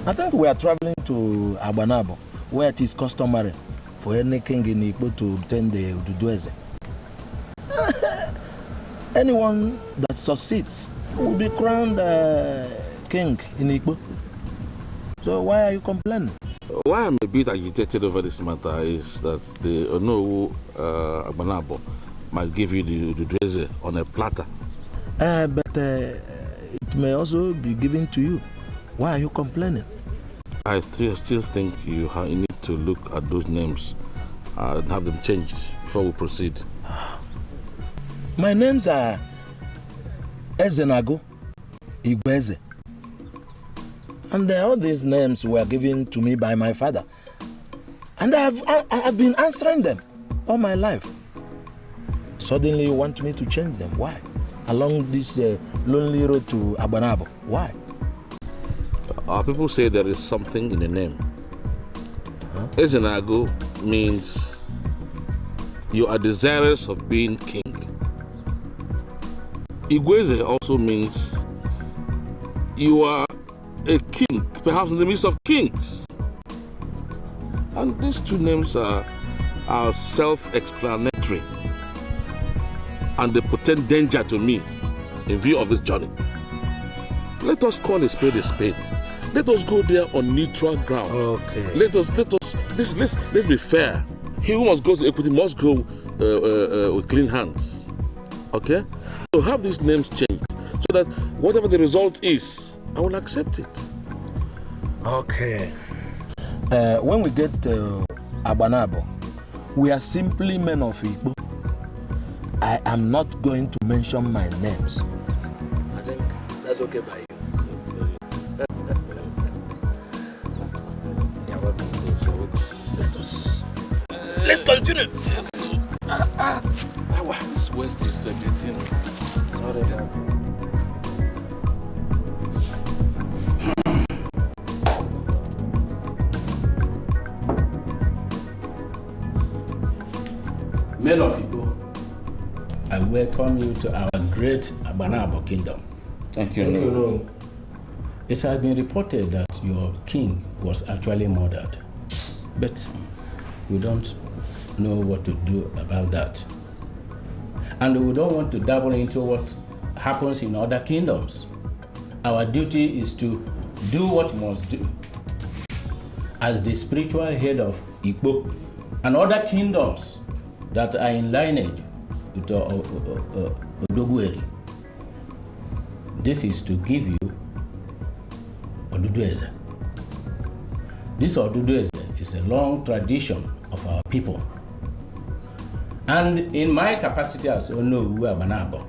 I think we are traveling to Abanabo, where it is customary for any king in Igbo to obtain the Ududueze. Anyone that succeeds will be crowned king in Igbo. So why are you complaining? Why I'm a bit agitated over this matter is that the Onowu Abanabo might give you the Ududueze on a platter. But it may also be given to you. Why are you complaining? I still think you need to look at those names and have them changed before we proceed. My names are Ezenago, Igweze. And all these names were given to me by my father. And I have been answering them all my life. Suddenly you want me to change them. Why? Along this lonely road to Abanabo. Why? Our people say there is something in the name. Huh? Ezenago means you are desirous of being king. Igweze also means you are a king, perhaps in the midst of kings. And these two names are self-explanatory. And they portend danger to me in view of this journey. Let us call a spade a spade. Let us go there on neutral ground. Okay. Let's be fair. He who must go to equity must go with clean hands. Okay? So have these names changed so that whatever the result is, I will accept it. Okay. When we get to Abanabo, we are simply men of Igbo. I am not going to mention my names. I think that's okay by you. You're welcome. Let's continue. This West is getting. Sorry, Men of Igbo, I welcome you to our great Abanabo kingdom. Thank you. It has been reported that your king was actually murdered, but we don't know what to do about that. And we don't want to dabble into what happens in other kingdoms. Our duty is to do what we must do. As the spiritual head of Igbo and other kingdoms that are in lineage with Odogweri, this is to give you Odudueze. This Odudueze is a long tradition of our people. And in my capacity as Onowu Abanabo,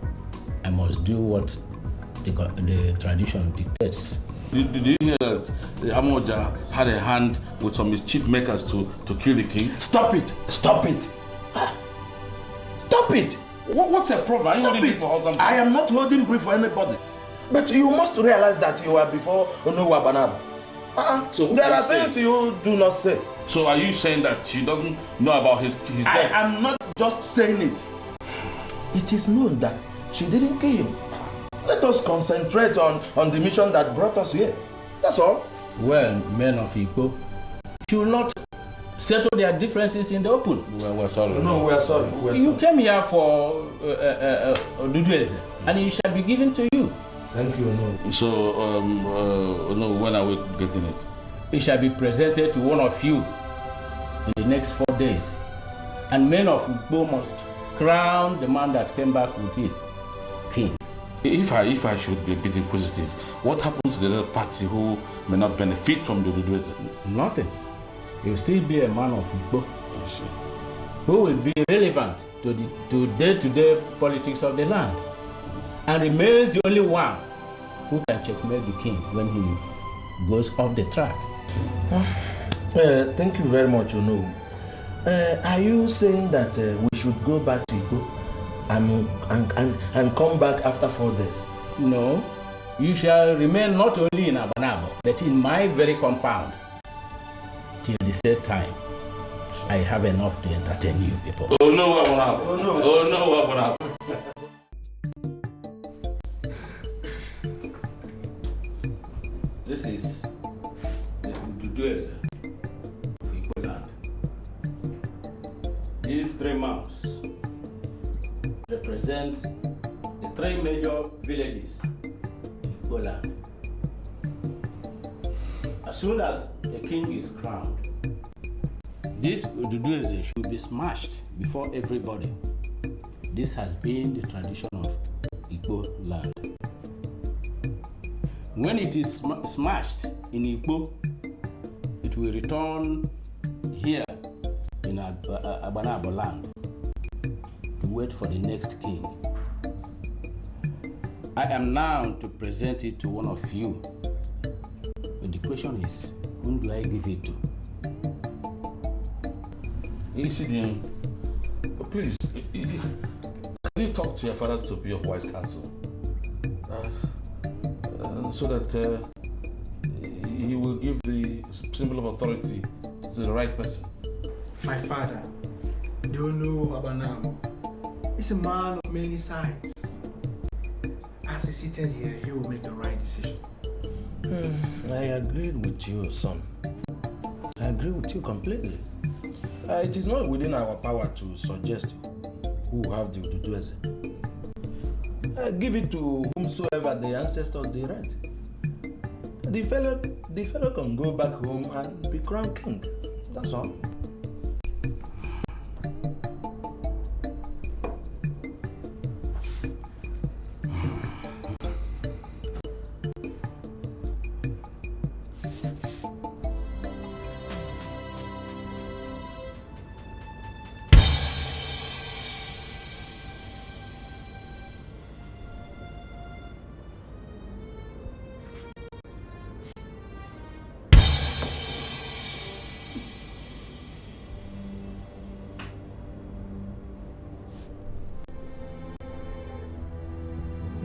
I must do what the tradition dictates. Did you hear that the Amoja had a hand with some mischief makers to kill the king? Stop it! Stop it! Stop it! What's the problem? Are you holding brief for something? I am not holding brief for anybody. But you must realize that you are before Onowu Abanabo. So there are things you do not say. So are you saying that she doesn't know about his death? I am not just saying it. It is known that she didn't kill him. Let us concentrate on the mission that brought us here. That's all. Well, men of Igbo should not settle their differences in the open. Well, we're sorry. No, we are sorry. You came here for Odudueze, and it shall be given to you. Thank you, no. So, when are we getting it? It shall be presented to one of you in the next 4 days. And men of Igbo must crown the man that came back with it king. If I should be a bit inquisitive, what happens to the little party who may not benefit from the Odudueze? Nothing. He will still be a man of Igbo who will be relevant to the day-to-day politics of the land and remains the only one who can checkmate the king when he goes off the track. Thank you very much, Onowu. Are you saying that we should go back to Igbo and come back after 4 days? No. You shall remain not only in Abanabo, but in my very compound till the said time. I have enough to entertain you people. Oh no, Abanabo. Oh no, Abanabo. This is the Odudueze of Igbo land. These 3 mounts represent the 3 major villages in Igbo land. As soon as a king is crowned, this Odudueze should be smashed before everybody. This has been the tradition of Igbo land. When it is smashed in Igbo, it will return here in Abanabo land to wait for the next king. I am now to present it to one of you. But the question is, whom do I give it to? Please, can you talk to your father to be of wise counsel? So that he will give the symbol of authority to the right person. My father, the Onowu of Abanabo, is a man of many sides. As he seated here, he will make the right decision. I agreed with you, son. I I agree with you completely. It is not within our power to suggest who have the Ududueze. Give it to whomsoever the ancestors direct. The fellow can go back home and be crowned king. That's all.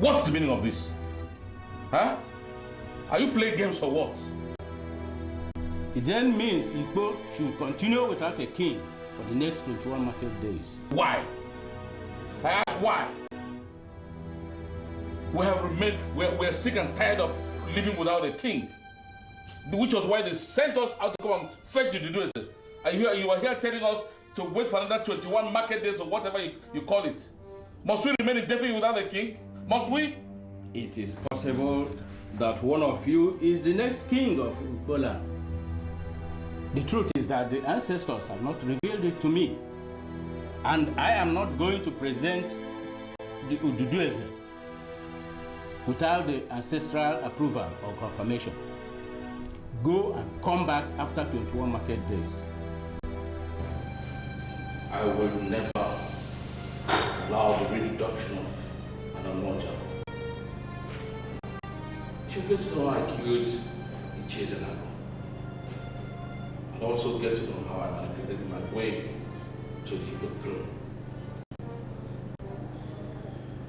What's the meaning of this? Huh? Are you playing games or what? It then means Igbo should continue without a king for the next 21 market days. Why? I ask why? We're sick and tired of living without a king. Which was why they sent us out to come and fetch you to do it. And you are here telling us to wait for another 21 market days or whatever you call it. Must we remain indefinitely without a king? Must we? It is possible that one of you is the next king of Igboland. The truth is that the ancestors have not revealed it to me. And I am not going to present the Ududueze without the ancestral approval or confirmation. Go and come back after 21 market days. I will never allow the reintroduction of an Umoja. She'll get to know how I killed Abanabo. And also get to know how I manipulated my way to the Igbo throne.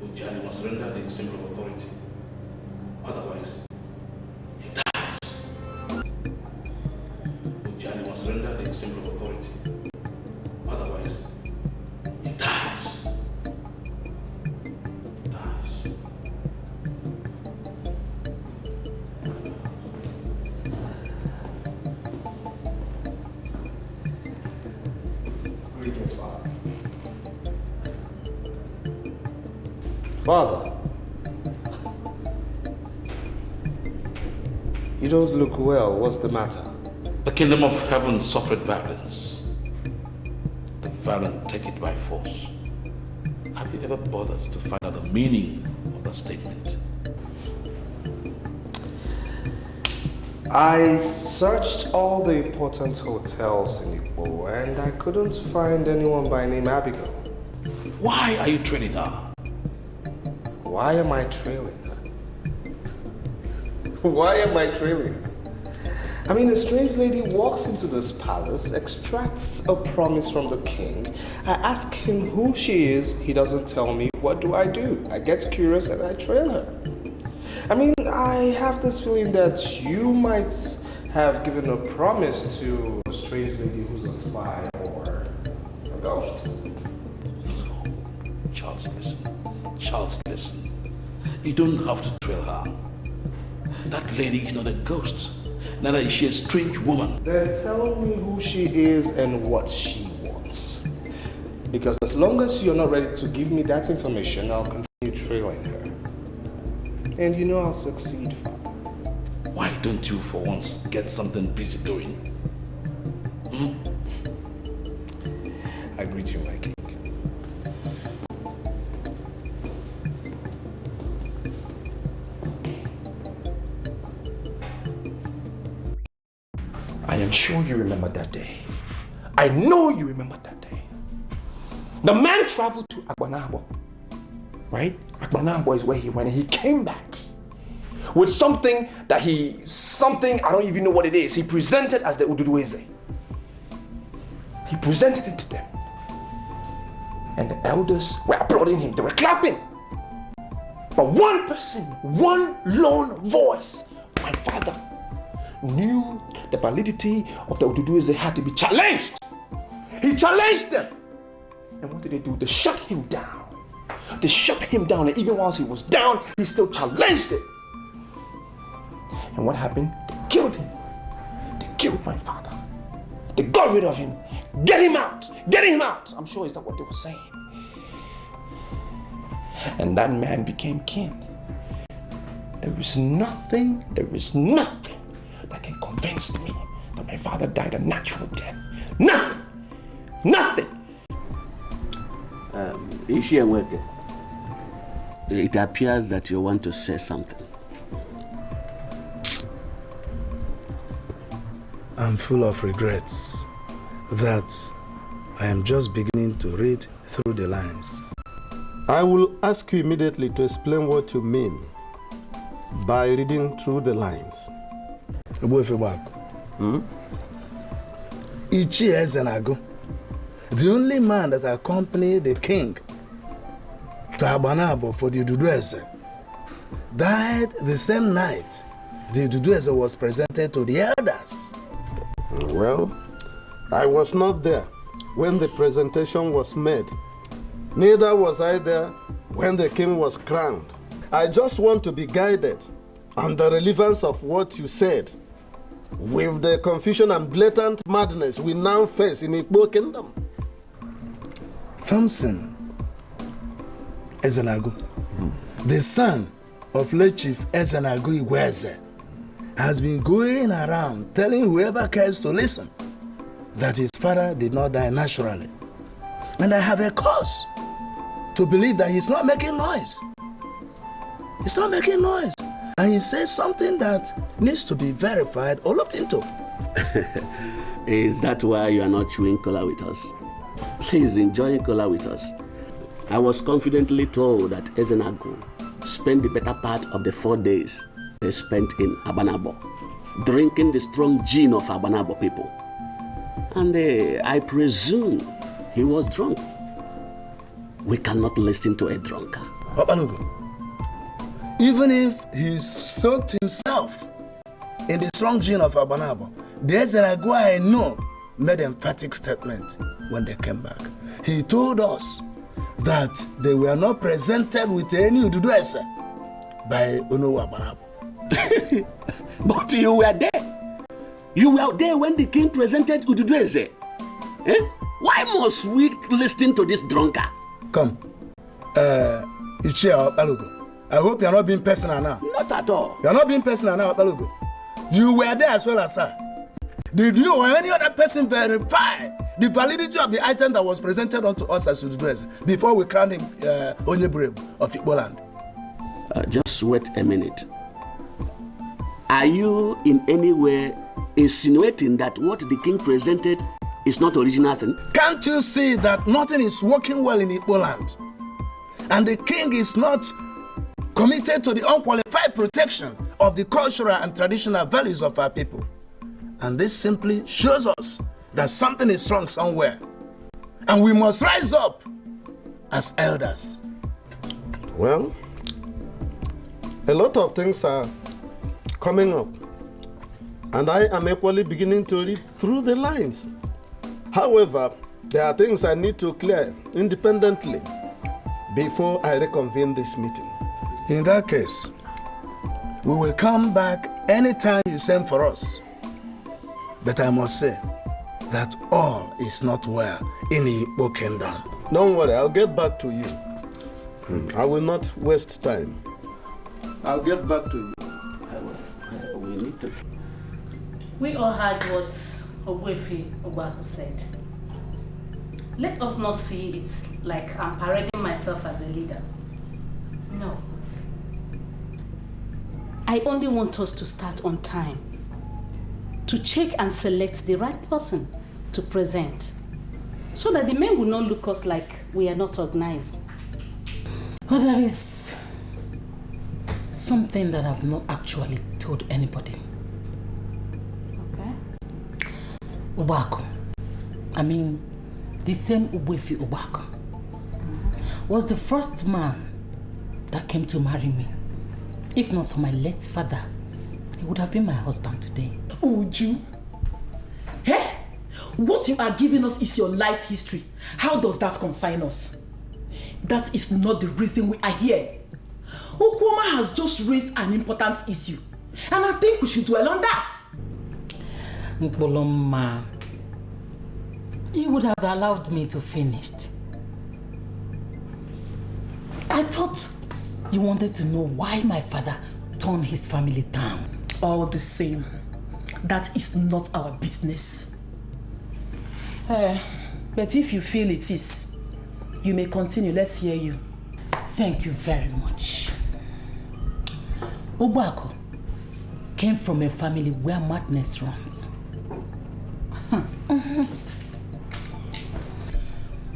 Ujani must render the symbol of authority. Otherwise, he dies. Ujani must render the symbol of authority. Otherwise, he dies. Greetings, Father. Father, you don't look well. What's the matter? The kingdom of heaven suffered violence. The violent take it by force. Have you ever bothered to find out the meaning of that statement? I searched all the important hotels in Igbo and I couldn't find anyone by name Abigail. Why are you trailing her? Why am I trailing her? Why am I trailing her? I mean, a strange lady walks into this palace, extracts a promise from the king. I ask him who she is, he doesn't tell me. What do? I get curious and I trail her. I mean, I have this feeling that you might have given a promise to a strange lady who's a spy or a ghost. Charles, listen. Charles, listen. You don't have to trail her. That lady is not a ghost. Neither is she a strange woman. Then tell me who she is and what she wants. Because as long as you're not ready to give me that information, I'll continue trailing her. And you know I'll succeed, Father. Why don't you for once get something busy going? I greet you, my king. I am sure you remember that day. I know you remember that day. The man traveled to Abanabo, right? Abanabo is where he went and he came back with something I don't even know what it is. He presented as the Ududueze. He presented it to them. And the elders were applauding him. They were clapping. But one person, one lone voice, my father, knew the validity of the Ududueze had to be challenged. He challenged them. And what did they do? They shut him down. They shut him down, and even whilst he was down, he still challenged it. And what happened? They killed him. They killed my father. They got rid of him. Get him out! Get him out! I'm sure is that what they were saying. And that man became king. There is nothing that can convince me that my father died a natural death. Nothing! Nothing! Ishienweke, it appears that you want to say something. I'm full of regrets that I am just beginning to read through the lines. I will ask you immediately to explain what you mean by reading through the lines. Ichi Ezenago, the only man that accompanied the king to Abanabo for the Ududueze, died the same night the Ududueze was presented to the elders. Well, I was not there when the presentation was made. Neither was I there when the king was crowned. I just want to be guided on the relevance of what you said with the confusion and blatant madness we now face in Igbo kingdom. Thompson Ezenago, the son of late Chief Ezenago Igweze, has been going around telling whoever cares to listen that his father did not die naturally. And I have a cause to believe that he's not making noise. He's not making noise. And he says something that needs to be verified or looked into. Is that why you are not chewing cola with us? Please enjoy cola with us. I was confidently told that Ezenago spent the better part of the 4 days they spent in Abanabo, drinking the strong gin of Abanabo people. And I presume he was drunk. We cannot listen to a drunkard. Even if he soaked himself in the strong gin of Abanabo, the Ezenago I know made an emphatic statement when they came back. He told us that they were not presented with any Ududueze by Onowu Abanabo. But you were there. You were there when the king presented Ududueze. Eh? Why must we listen to this drunkard? Come. Ichia Balugo. I hope you're not being personal now. Not at all. You're not being personal now, Balugo. You were there as well as her. Did you or any other person verify the validity of the item that was presented unto us as Ududueze before we crowned him Onyebreb of Igbo land? Just wait a minute. Are you in any way insinuating that what the king presented is not original thing? Can't you see that nothing is working well in Igbo land? And the king is not committed to the unqualified protection of the cultural and traditional values of our people. And this simply shows us that something is wrong somewhere. And we must rise up as elders. Well, a lot of things are coming up, and I am equally beginning to read through the lines. However, there are things I need to clear independently before I reconvene this meeting. In that case, we will come back anytime you send for us. But I must say that all is not well in the Igbo kingdom. Don't worry, I'll get back to you. I will not waste time. I'll get back to you. We all heard what Ogwefi Ogbaku said. Let us not see it like I'm parading myself as a leader. No. I only want us to start on time, to check and select the right person to present, so that the men will not look us like we are not organized. But there is something that I've not actually told anybody. Okay. Ubako, I mean, the same Ogwefi Ubako, was the first man that came to marry me. If not for my late father, he would have been my husband today. Uju, hey, what you are giving us is your life history. How does that concern us? That is not the reason we are here. Okwoma has just raised an important issue, and I think we should dwell on that. Mkoloma, You would have allowed me to finish. I thought you wanted to know why my father turned his family down. All the same, that is not our business. But if you feel it is, you may continue. Let's hear you. Thank you very much. Obako came from a family where madness runs.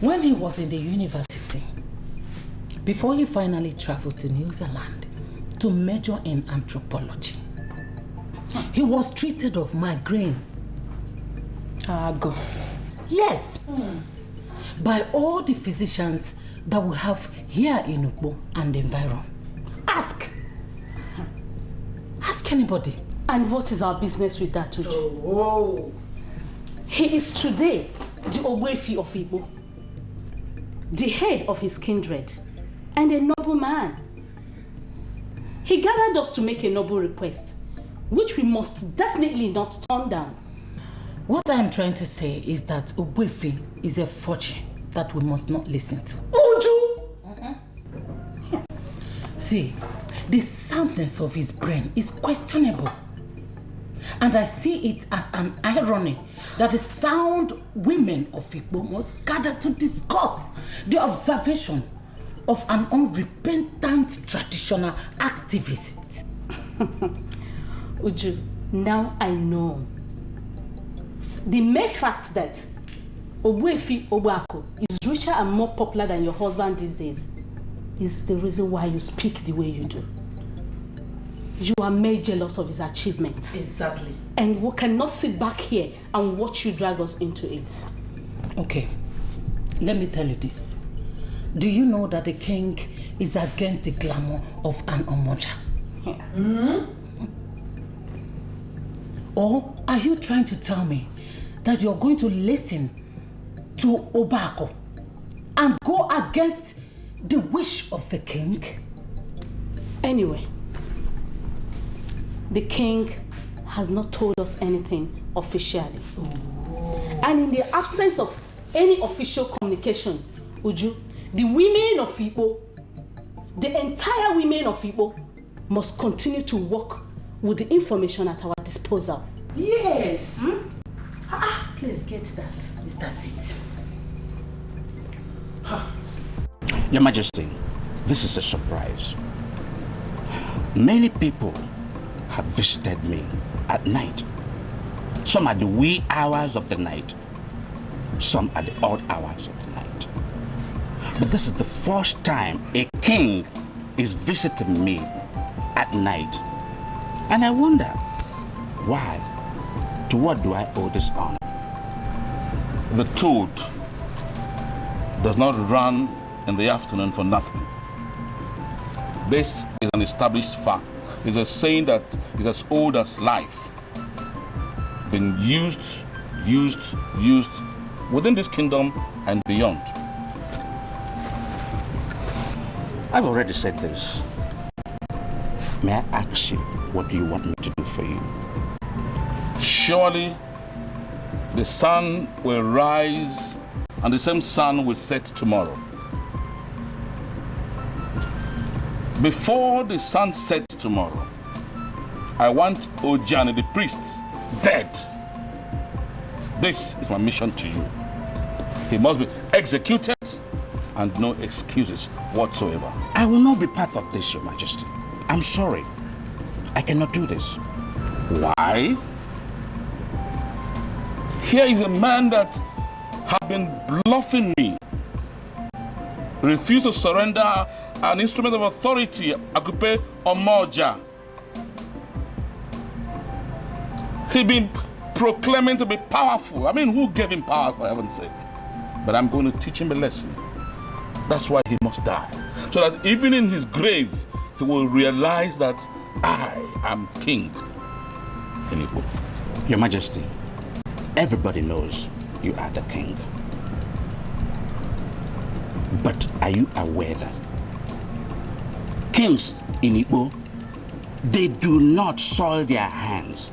When he was in the university, before he finally traveled to New Zealand to major in anthropology, he was treated of migraine. Go. Yes. By all the physicians that we have here in Ukbo and environ. Ask anybody. And what is our business with that, Uju? He is today the Ogwefi of Igbo, the head of his kindred, and a noble man. He gathered us to make a noble request, which we must definitely not turn down. What I am trying to say is that Ogwefi is a fortune that we must not listen to. Uju! See, the soundness of his brain is questionable. And I see it as an irony that the sound women of Igbo must gather to discuss the observation of an unrepentant traditional activist. Uju, now I know. The mere fact that Ogwefi Obako is richer and more popular than your husband these days is the reason why you speak the way you do. You are made jealous of his achievements. Exactly. And we cannot sit back here and watch you drag us into it. Okay, let me tell you this. Do you know that the king is against the glamour of an Omoja? Yeah. Or are you trying to tell me that you're going to listen to Obako and go against the wish of the king? Anyway, the king has not told us anything officially. And in the absence of any official communication, Uju, the women of Igbo, the entire women of Igbo, must continue to work with the information at our disposal. Yes. Please get that. Is that it? Your Majesty, this is a surprise. Many people have visited me at night. Some at the wee hours of the night, some at the odd hours of the night. But this is the first time a king is visiting me at night. And I wonder, why? To what do I owe this honor? The toad does not run in the afternoon for nothing. This is an established fact. It's a saying that is as old as life. Been used within this kingdom and beyond. I've already said this. May I ask you, what do you want me to do for you? Surely the sun will rise and the same sun will set tomorrow. Before the sun sets tomorrow, I want Ojani the priest dead. This is my mission to you. He must be executed and no excuses whatsoever. I will not be part of this, Your Majesty. I'm sorry. I cannot do this. Why? Here is a man that has been bluffing me. Refused to surrender an instrument of authority, Akupe Omoja. He's been proclaiming to be powerful. I mean, who gave him power, for heaven's sake? But I'm going to teach him a lesson. That's why he must die. So that even in his grave, he will realize that I am king in Igbo. Your Majesty, everybody knows you are the king. But are you aware that kings in Igbo, they do not soil their hands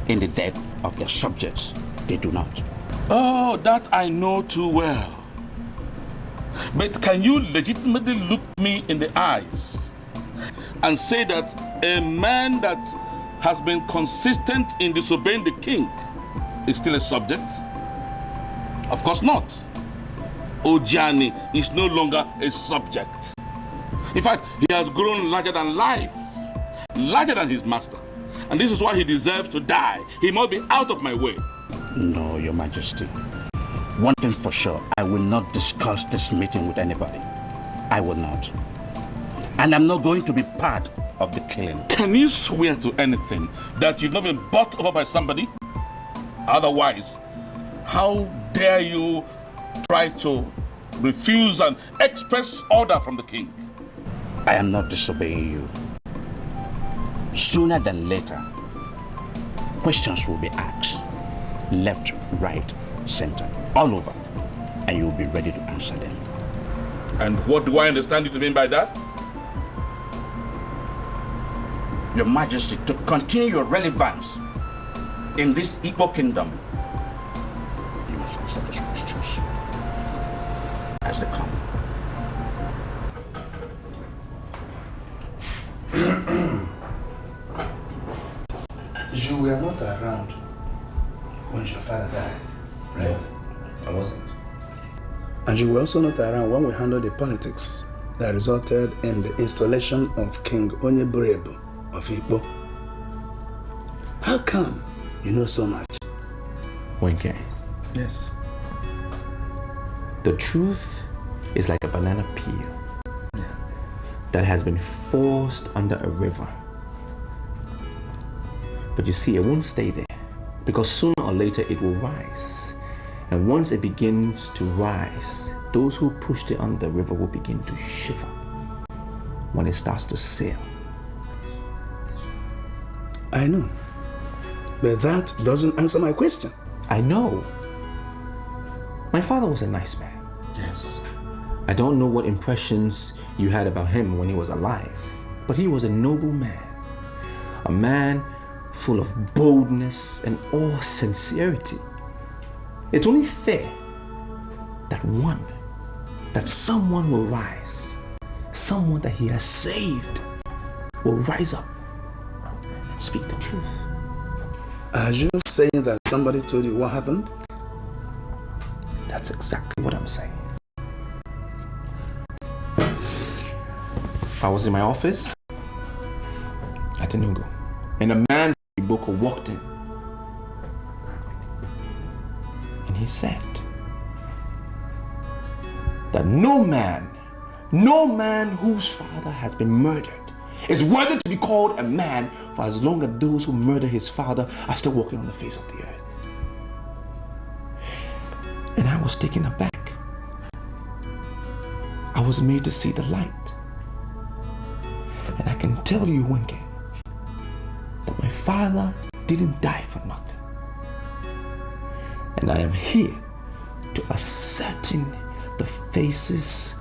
in the death of their subjects? They do not. Oh, that I know too well. But can you legitimately look me in the eyes and say that a man that has been consistent in disobeying the king is still a subject? Of course not. Ojani is no longer a subject. In fact, he has grown larger than life, larger than his master. And this is why he deserves to die. He must be out of my way. No, Your Majesty. One thing for sure, I will not discuss this meeting with anybody. I will not. And I'm not going to be part of the killing. Can you swear to anything that you've not been bought over by somebody? Otherwise, how dare you try to refuse an express order from the king? I am not disobeying you. Sooner than later, questions will be asked. Left, right, center, all over. And you will be ready to answer them. And what do I understand you to mean by that? Your Majesty, to continue your relevance in this Igbo kingdom, you must answer those questions as they come. You were not around when your father died, right? I wasn't. And you were also not around when we handled the politics that resulted in the installation of King Onyeburebu of Igbo. How come you know so much? Wenke. Yes. The truth is like a banana peel that has been forced under a river. But you see, it won't stay there because sooner or later it will rise. And once it begins to rise, those who pushed it under the river will begin to shiver when it starts to sail. I know. But that doesn't answer my question. I know. My father was a nice man. Yes. I don't know what impressions you had about him when he was alive, but he was a noble man. A man full of boldness and all sincerity. It's only fair that someone will rise, someone that he has saved will rise up and speak the truth. Are you saying that somebody told you what happened? That's exactly what I'm saying. I was in my office at Enugu, and a man from Iboko walked in. And he said that no man whose father has been murdered is worthy to be called a man for as long as those who murder his father are still walking on the face of the earth. And I was taken aback. I was made to see the light. And I can tell you, Wenke, that my father didn't die for nothing. And I am here to ascertain the faces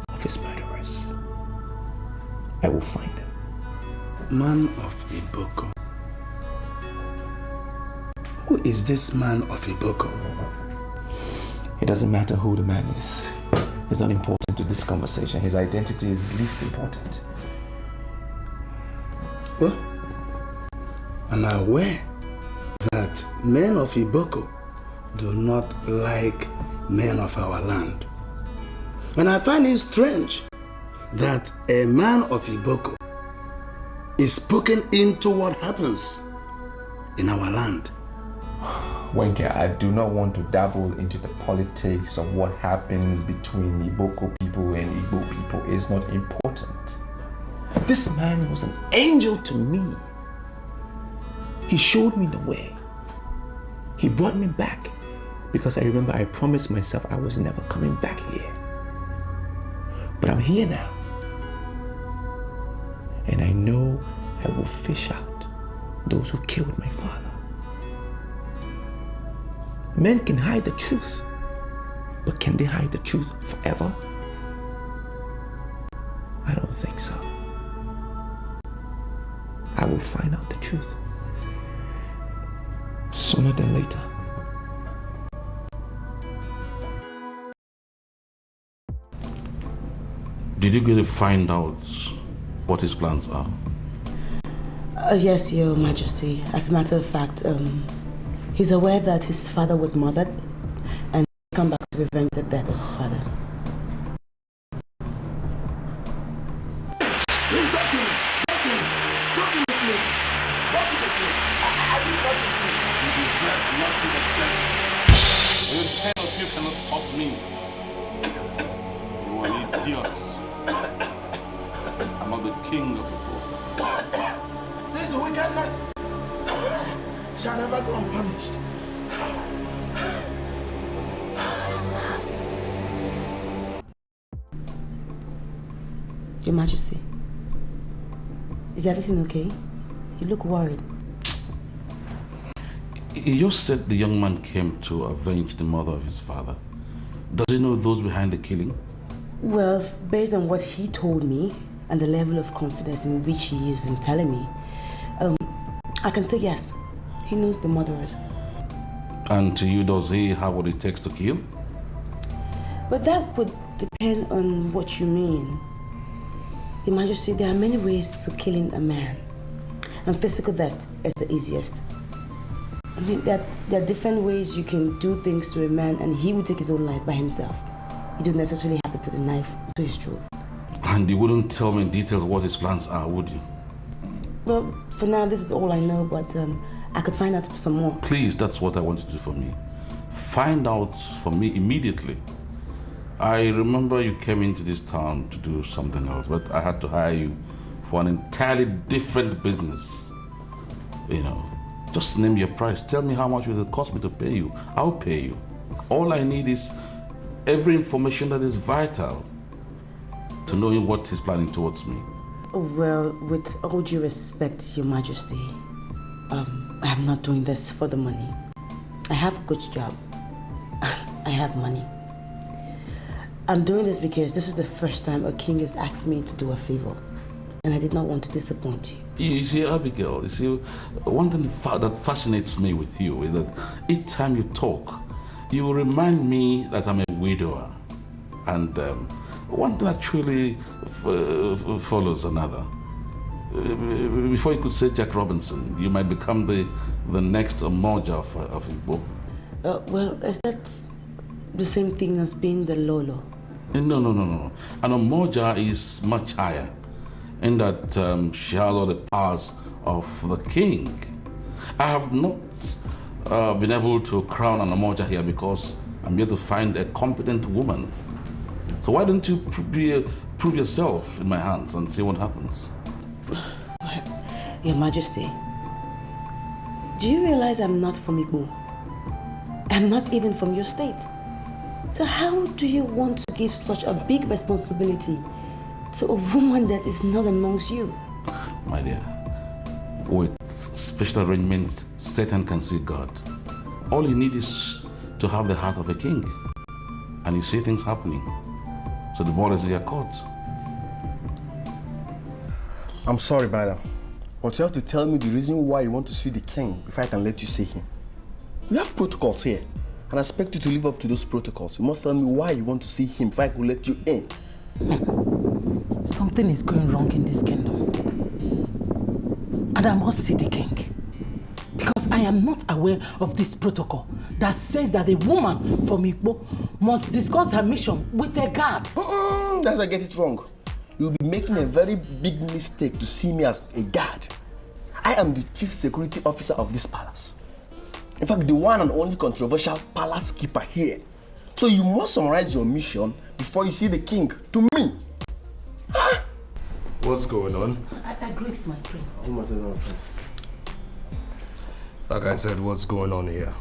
of his murderers. I will find them. Man of Iboko. Who is this man of Iboko? It doesn't matter who the man is. It's not important to this conversation. His identity is least important. Well, I'm aware that men of Iboko do not like men of our land. And I find it strange that a man of Iboko is spoken into what happens in our land. Wenke, I do not want to dabble into the politics of what happens between Iboko people and Igbo people. It's not important. This man was an angel to me. He showed me the way. He brought me back because I remember I promised myself I was never coming back here. But I'm here now. And I know I will fish out those who killed my father. Men can hide the truth, but can they hide the truth forever? I don't think so. I will find out the truth sooner than later. Did you get to find out what his plans are? Yes, Your Majesty. As a matter of fact, he's aware that his father was murdered and he's come back to revenge the death of his father. The 10 of you cannot stop me. You are idiots. I'm not the king of Igbo. This wickedness shall never go unpunished. Your Majesty, is everything okay? You look worried. He just said the young man came to avenge the mother of his father. Does he know those behind the killing? Well, based on what he told me and the level of confidence in which he used in telling me, I can say yes, he knows the murderers. And to you, does he have what it takes to kill? But that would depend on what you mean. Your Majesty, there are many ways to killing a man, and physical death is the easiest. I mean, there are different ways you can do things to a man and he will take his own life by himself. You don't necessarily have to put a knife to his throat. And you wouldn't tell me in detail what his plans are, would you? Well, for now, this is all I know, but I could find out some more. Please, that's what I want you to do for me. Find out for me immediately. I remember you came into this town to do something else, but I had to hire you for an entirely different business. You know, just name your price. Tell me how much it will cost me to pay you. I'll pay you. All I need is every information that is vital to knowing what he's planning towards me. Well, with all due respect, Your Majesty, I'm not doing this for the money. I have a good job. I have money. I'm doing this because this is the first time a king has asked me to do a favor, and I did not want to disappoint you. You see, Abigail, you see, one thing that fascinates me with you is that each time you talk, you remind me that I'm a widower. And one thing actually follows another. Before you could say Jack Robinson, you might become the next Omoja of Igbo. Well, is that the same thing as being the Lolo? No. An Omoja is much higher in that she has all the powers of the king. I have not been able to crown an Omoja here because I'm here to find a competent woman. So why don't you prove yourself in my hands and see what happens? Your Majesty, do you realize I'm not from Igbo? I'm not even from your state. So how do you want to give such a big responsibility to a woman that is not amongst you? My dear, with special arrangements, Satan can see God. All you need is to have the heart of a king. And you see things happening. So the ball is in your court. I'm sorry, madam, but you have to tell me the reason why you want to see the king before I can let you see him. We have protocols here, and I expect you to live up to those protocols. You must tell me why you want to see him before I can let you in. Something is going wrong in this kingdom. And I must see the king. Because I am not aware of this protocol that says that a woman from Igbo must discuss her mission with a guard. That's where I get it wrong. You'll be making a very big mistake to see me as a guard. I am the chief security officer of this palace. In fact, the one and only controversial palace keeper here. So you must summarize your mission before you see the king to me. Huh? What's going on? I greet my prince. Like I said, what's going on here?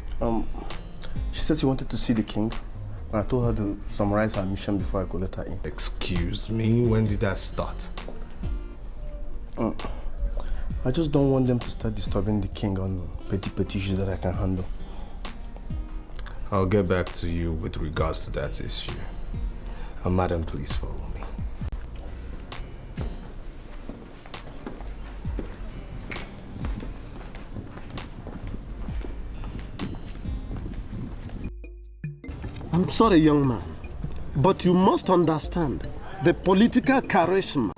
She said she wanted to see the king, and I told her to summarize her mission before I could let her in. Excuse me, when did that start? I just don't want them to start disturbing the king on petty issues that I can handle. I'll get back to you with regards to that issue. Madam, please follow me. I'm sorry, young man, but you must understand the political charisma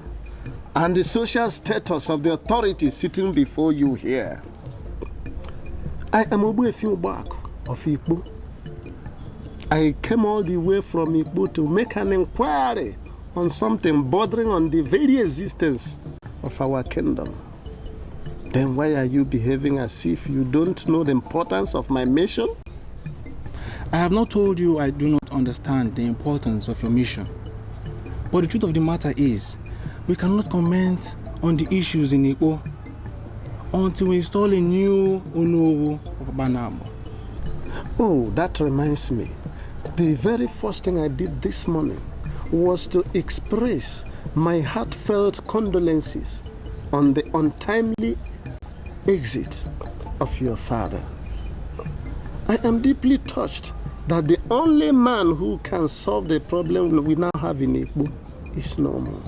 and the social status of the authorities sitting before you here. I am Ogbuefi Ogbuaku of Ikpo. I came all the way from Ikpo to make an inquiry on something bordering on the very existence of our kingdom. Then why are you behaving as if you don't know the importance of my mission? I have not told you I do not understand the importance of your mission. But the truth of the matter is, we cannot comment on the issues in Ikpo until we install a new Onowu of Abanabo. Oh, that reminds me. The very first thing I did this morning was to express my heartfelt condolences on the untimely exit of your father. I am deeply touched that the only man who can solve the problem we now have in Ikpo is normal.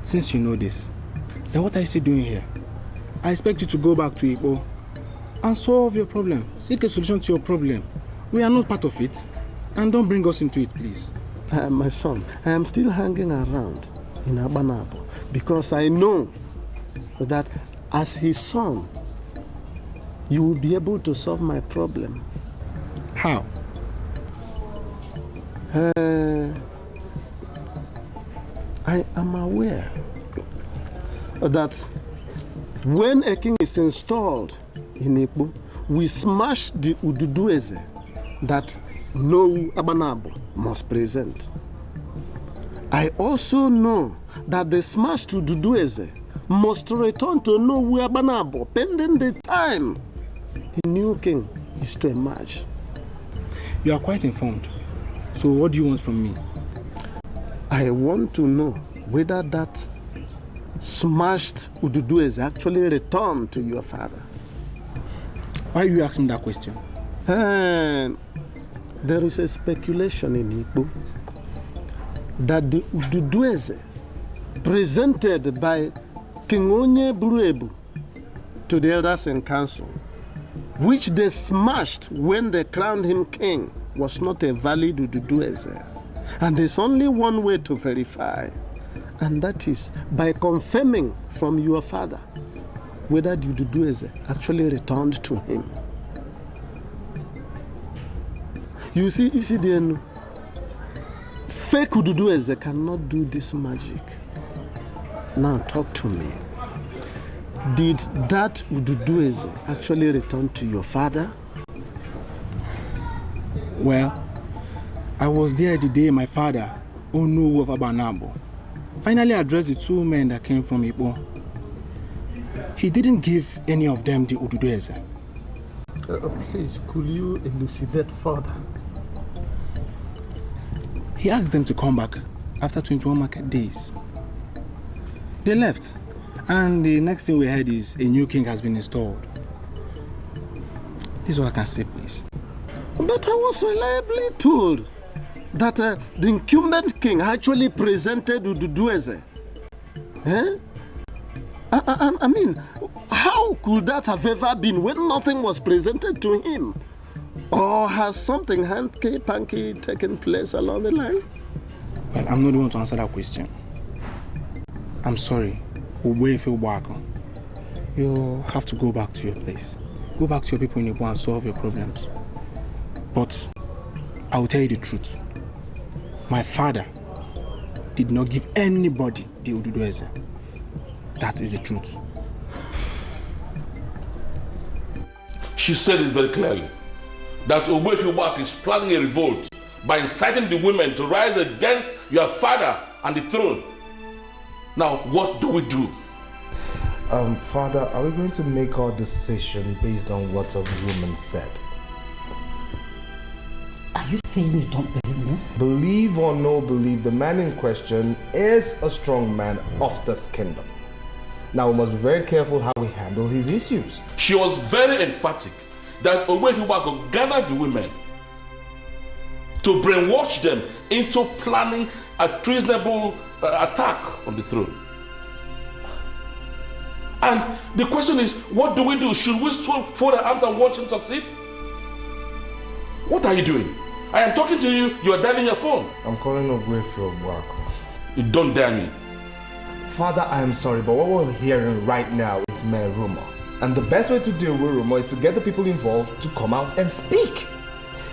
Since you know this, then what are you still doing here? I expect you to go back to Ikpo and solve your problem. Seek a solution to your problem. We are not part of it. And don't bring us into it, please. My son, I am still hanging around in Abanabo because I know that as his son, you will be able to solve my problem. How? I am aware that when a king is installed in Ikpo, we smash the Ududueze that no Abanabo must present. I also know that the smashed Ududueze must return to Nowu Abanabo pending the time the new king is to emerge. You are quite informed. So what do you want from me? I want to know whether that smashed Ududueze actually returned to your father. Why are you asking that question? There is a speculation in Ikpo that the Ududueze presented by King Onye Buruebu to the elders in council, which they smashed when they crowned him king, was not a valid Ududueze. And there's only one way to verify, and that is by confirming from your father whether the Ududueze actually returned to him. You see, Isidienu, fake Ududueze cannot do this magic. Now talk to me. Did that Ududueze actually return to your father? Well, I was there the day my father, Onowu of Abanabo, finally addressed the two men that came from Ikpo. He didn't give any of them the Ududueze. Please, could you elucidate further? He asked them to come back after 21 market days. They left, and the next thing we heard is a new king has been installed. This is what I can say, please. But I was reliably told that the incumbent king actually presented Ududueze. Eh? I mean, how could that have ever been when nothing was presented to him? Or has something hanky-panky taken place along the line? Well, I'm not the one to answer that question. I'm sorry, Ogbuefi Ogbuaku. You have to go back to your place. Go back to your people in Igbo and solve your problems. But I will tell you the truth. My father did not give anybody the Ududueze. That is the truth. She said it very clearly that Ogbuefi Ogbuaku is planning a revolt by inciting the women to rise against your father and the throne. Now, what do we do? Father, are we going to make our decision based on what a woman said? Are you saying you don't believe me? Believe or no believe, the man in question is a strong man of this kingdom. Now, we must be very careful how we handle his issues. She was very emphatic that Ogbuefi Ogbuaku gathered the women to brainwash them into planning a treasonable attack on the throne. And the question is, what do we do? Should we fold our arms and watch him succeed? What are you doing? I am talking to you, you are dialing your phone. I'm calling Ogbuefi Ogbuaku. You don't dare me. Father, I am sorry, but what we're hearing right now is mere rumor. And the best way to deal with rumor is to get the people involved to come out and speak.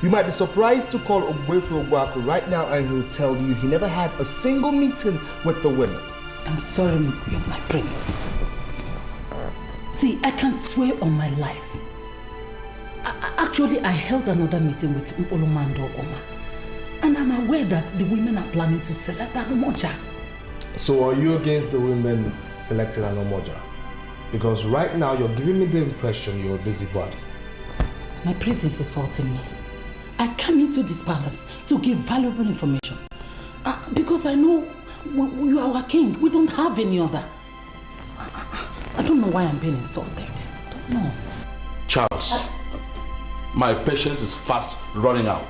You might be surprised to call Ogwefu Ogwaku right now and he'll tell you he never had a single meeting with the women. I'm sorry, my prince. See, I can't swear on my life. Actually, I held another meeting with Mpolomando Oma. And I'm aware that the women are planning to select an Omoja. So are you against the women selecting an Omoja? Because right now you're giving me the impression you're a busybody. My prince is assaulting me. I came into this palace to give valuable information. Because I know you are our king. We don't have any other. I don't know why I'm being insulted. I don't know. Charles, my patience is fast running out.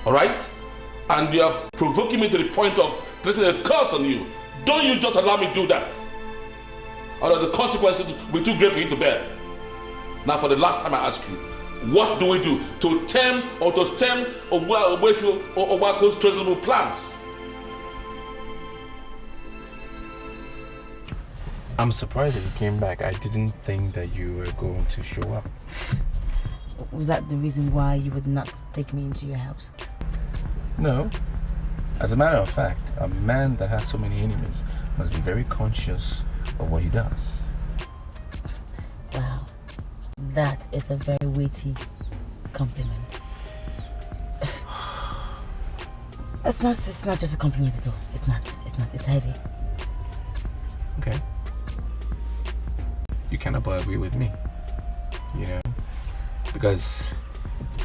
Alright? And you are provoking me to the point of placing a curse on you. Don't you just allow me to do that. Or the consequences will be too great for you to bear. Now for the last time I ask you, what do we do to stem Ogwefu Ogwaku's treasonable plans? I'm surprised that you came back. I didn't think that you were going to show up. Was that the reason why you would not take me into your house? No. As a matter of fact, a man that has so many enemies must be very conscious of what he does. Wow. That is a very weighty compliment. It's not just a compliment at all. It's not. It's heavy. Okay. You cannot but agree with me, you know, because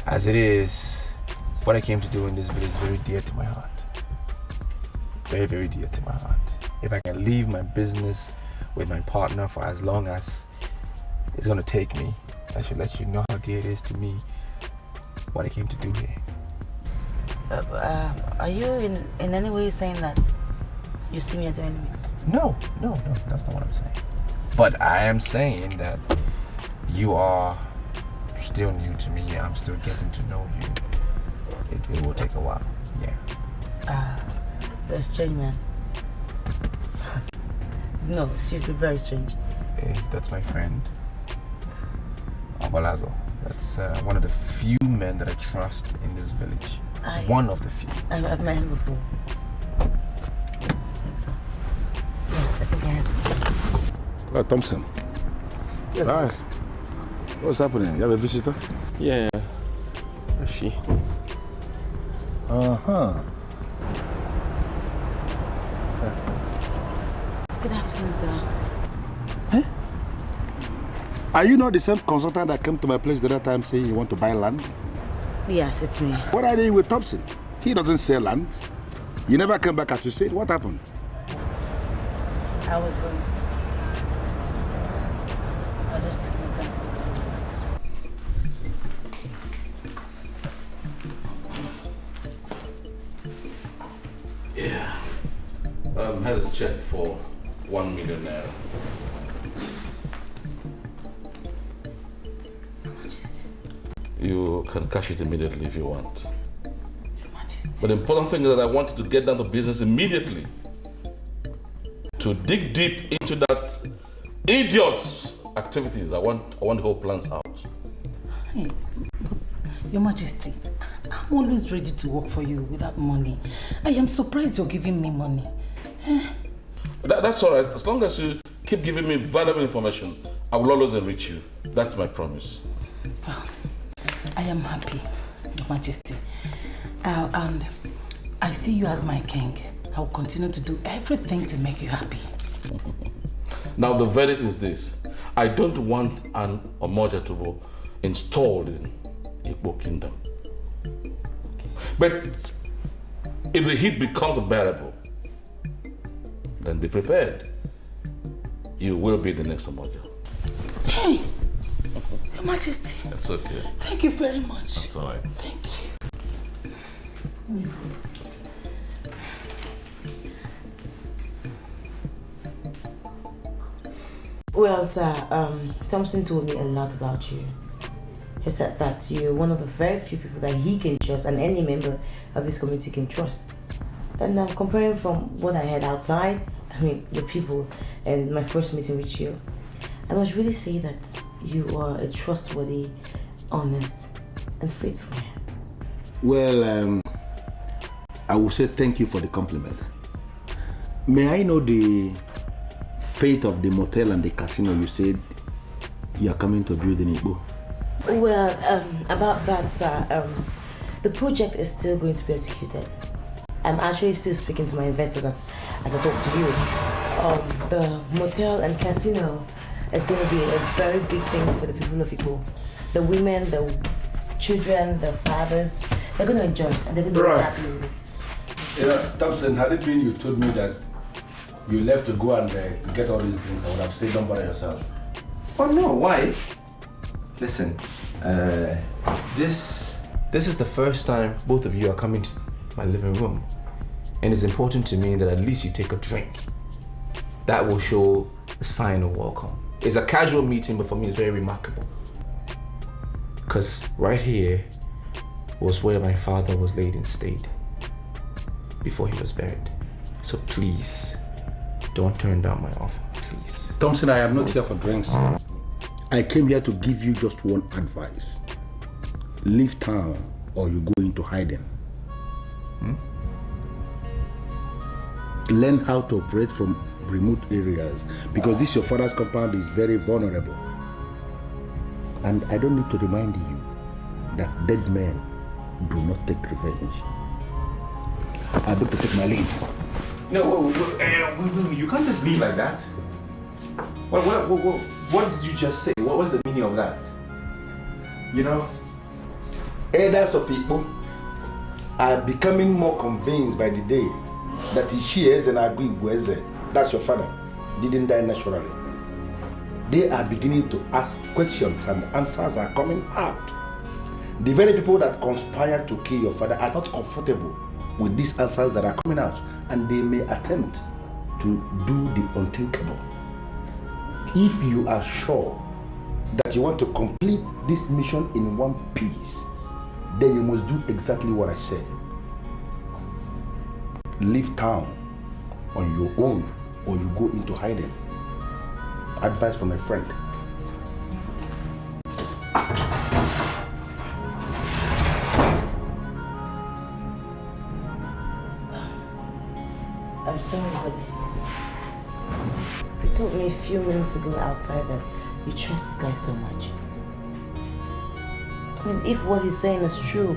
as it is, what I came to do in this village is very dear to my heart. Very, very dear to my heart. If I can leave my business with my partner for as long as it's going to take me, I should let you know how dear it is to me what I came to do here. Are you in any way saying that you see me as your enemy? No, that's not what I'm saying. But I am saying that you are still new to me. I'm still getting to know you. It will take a while, yeah. You're a strange man. No, seriously, very strange. Hey, that's my friend, Abalago. That's one of the few men that I trust in this village. One of the few. I've met him before. I think so. Yeah, I think I have. Oh, Thompson. Yes. Hi. What's happening? You have a visitor? Yeah. Where's she? Uh-huh. Good afternoon, sir. Huh? Are you not the same consultant that came to my place the other time saying you want to buy land? Yes, it's me. What are you doing with Thompson? He doesn't sell land. You never came back as you said. What happened? I was going to. I was just taking my time to Yeah. Has a check for 1 million naira. You can cash it immediately if you want. But the important thing is that I wanted to get down to business immediately. To dig deep into that idiot's activities. I want the whole plans out. Hey, Your Majesty, I'm always ready to work for you without money. I am surprised you're giving me money. That's all right. As long as you keep giving me valuable information, I will always enrich you. That's my promise. Oh, I am happy, Your Majesty. And I see you as my king. I will continue to do everything to make you happy. Now the verdict is this. I don't want an Omoja to be installed in Igbo Kingdom. But if the heat becomes unbearable, then be prepared. You will be the next Omoja. Hey, Your Majesty. That's okay. Thank you very much. That's all right. Thank you. Well, sir, Thompson told me a lot about you. He said that you're one of the very few people that he can trust and any member of this community can trust. And I'm comparing from what I had outside, I mean, the people, and my first meeting with you. I must really say that you are a trustworthy, honest, and faithful man. Well, I will say thank you for the compliment. May I know the fate of the motel and the casino you said you are coming to build in Igbo? Well, about that, sir, the project is still going to be executed. I'm actually still speaking to my investors as I talk to you. The motel and casino is going to be a very big thing for the people of Igbo. The women, the children, the fathers, they're going to enjoy it and they're going to be happy with it. Yeah, Thompson, had it been you told me that you left to go and get all these things, I would have said don't bother yourself. Oh no, why? Listen, this is the first time both of you are coming to my living room. And it's important to me that at least you take a drink. That will show a sign of welcome. It's a casual meeting, but for me it's very remarkable. Because right here was where my father was laid in state before he was buried. So please, don't turn down my offer, please. Thompson, I am not here for drinks. I came here to give you just one advice. Leave town or you go into hiding. Learn how to operate from remote areas because this your father's compound is very vulnerable. And I don't need to remind you that dead men do not take revenge. I'm about to take my leave. No, you can't just leave like that. What did you just say? What was the meaning of that? You know, elders of Igbo are becoming more convinced by the day that Ishieze and Agui, that's your father, didn't die naturally. They are beginning to ask questions and answers are coming out. The very people that conspired to kill your father are not comfortable with these answers that are coming out, and they may attempt to do the unthinkable. If you are sure that you want to complete this mission in one piece, then you must do exactly what I said. Leave town on your own or you go into hiding. Advice from a friend. I'm sorry, but you told me a few minutes ago outside that you trust this guy so much. I mean, if what he's saying is true,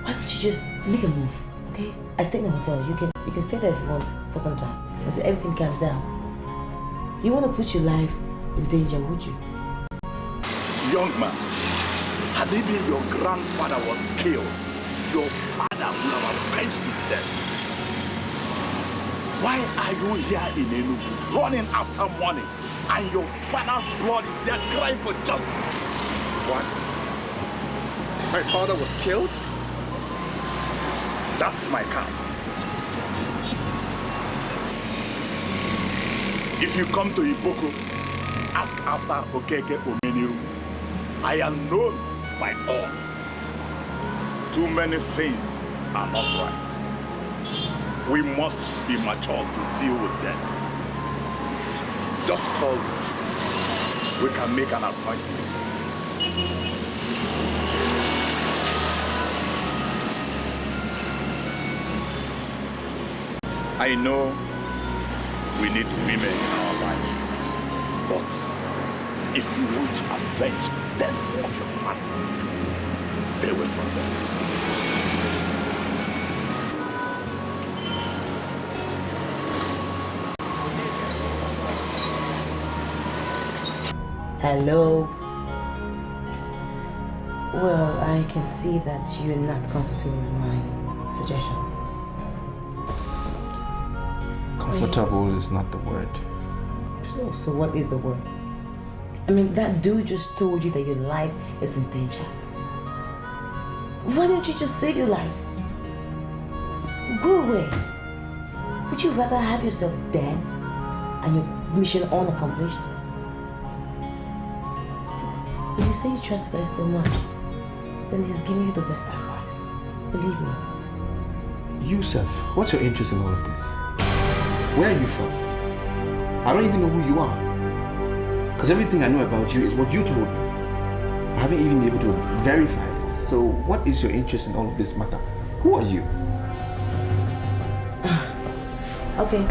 why don't you just make a move, okay? I stay in the hotel. You can stay there if you want for some time until everything calms down. You want to put your life in danger, would you? Young man, had it been your grandfather was killed, your father would have avenged his death. Why are you here in Enugu, running after money, and your father's blood is there crying for justice? What? My father was killed? That's my card. If you come to Iboko, ask after Okeke Omeniru. I am known by all. Too many things are not right. We must be mature to deal with them. Just call me. We can make an appointment. I know we need women in our lives, but if you want to avenge the death of your family, stay away from them. Hello? Well, I can see that you're not comfortable with my suggestions. Comfortable is not the word. So what is the word? I mean, that dude just told you that your life is in danger. Why don't you just save your life? Go away. Would you rather have yourself dead and your mission unaccomplished? If you say you trust God so much, then he's giving you the best advice. Believe me, Yusuf, what's your interest in all of this? Where are you from? I don't even know who you are. Because everything I know about you is what you told me. I haven't even been able to verify it. So what is your interest in all of this matter? Who are you? Okay,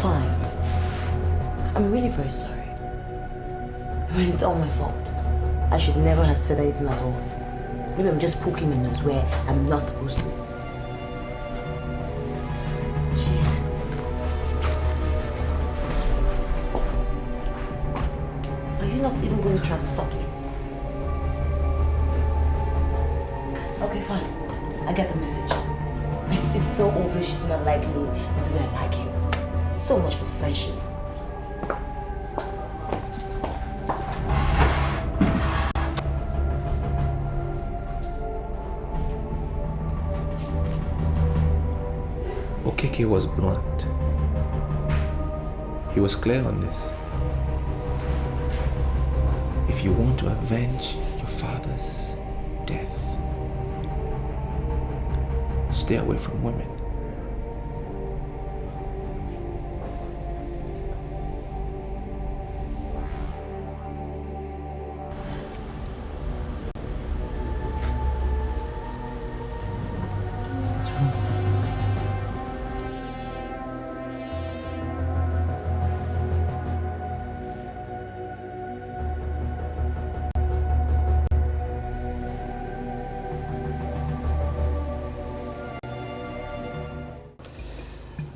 fine. I'm really very sorry. I mean, it's all my fault. I should never have said anything at all. Maybe I'm just poking my nose where I'm not supposed to. Jeez. Are you not even going to try to stop me? Okay, fine. I get the message. It's so obvious she's not like me. It's the way I like you. So much for friendship. Okeke was blunt. He was clear on this. If you want to avenge your father's death, stay away from women.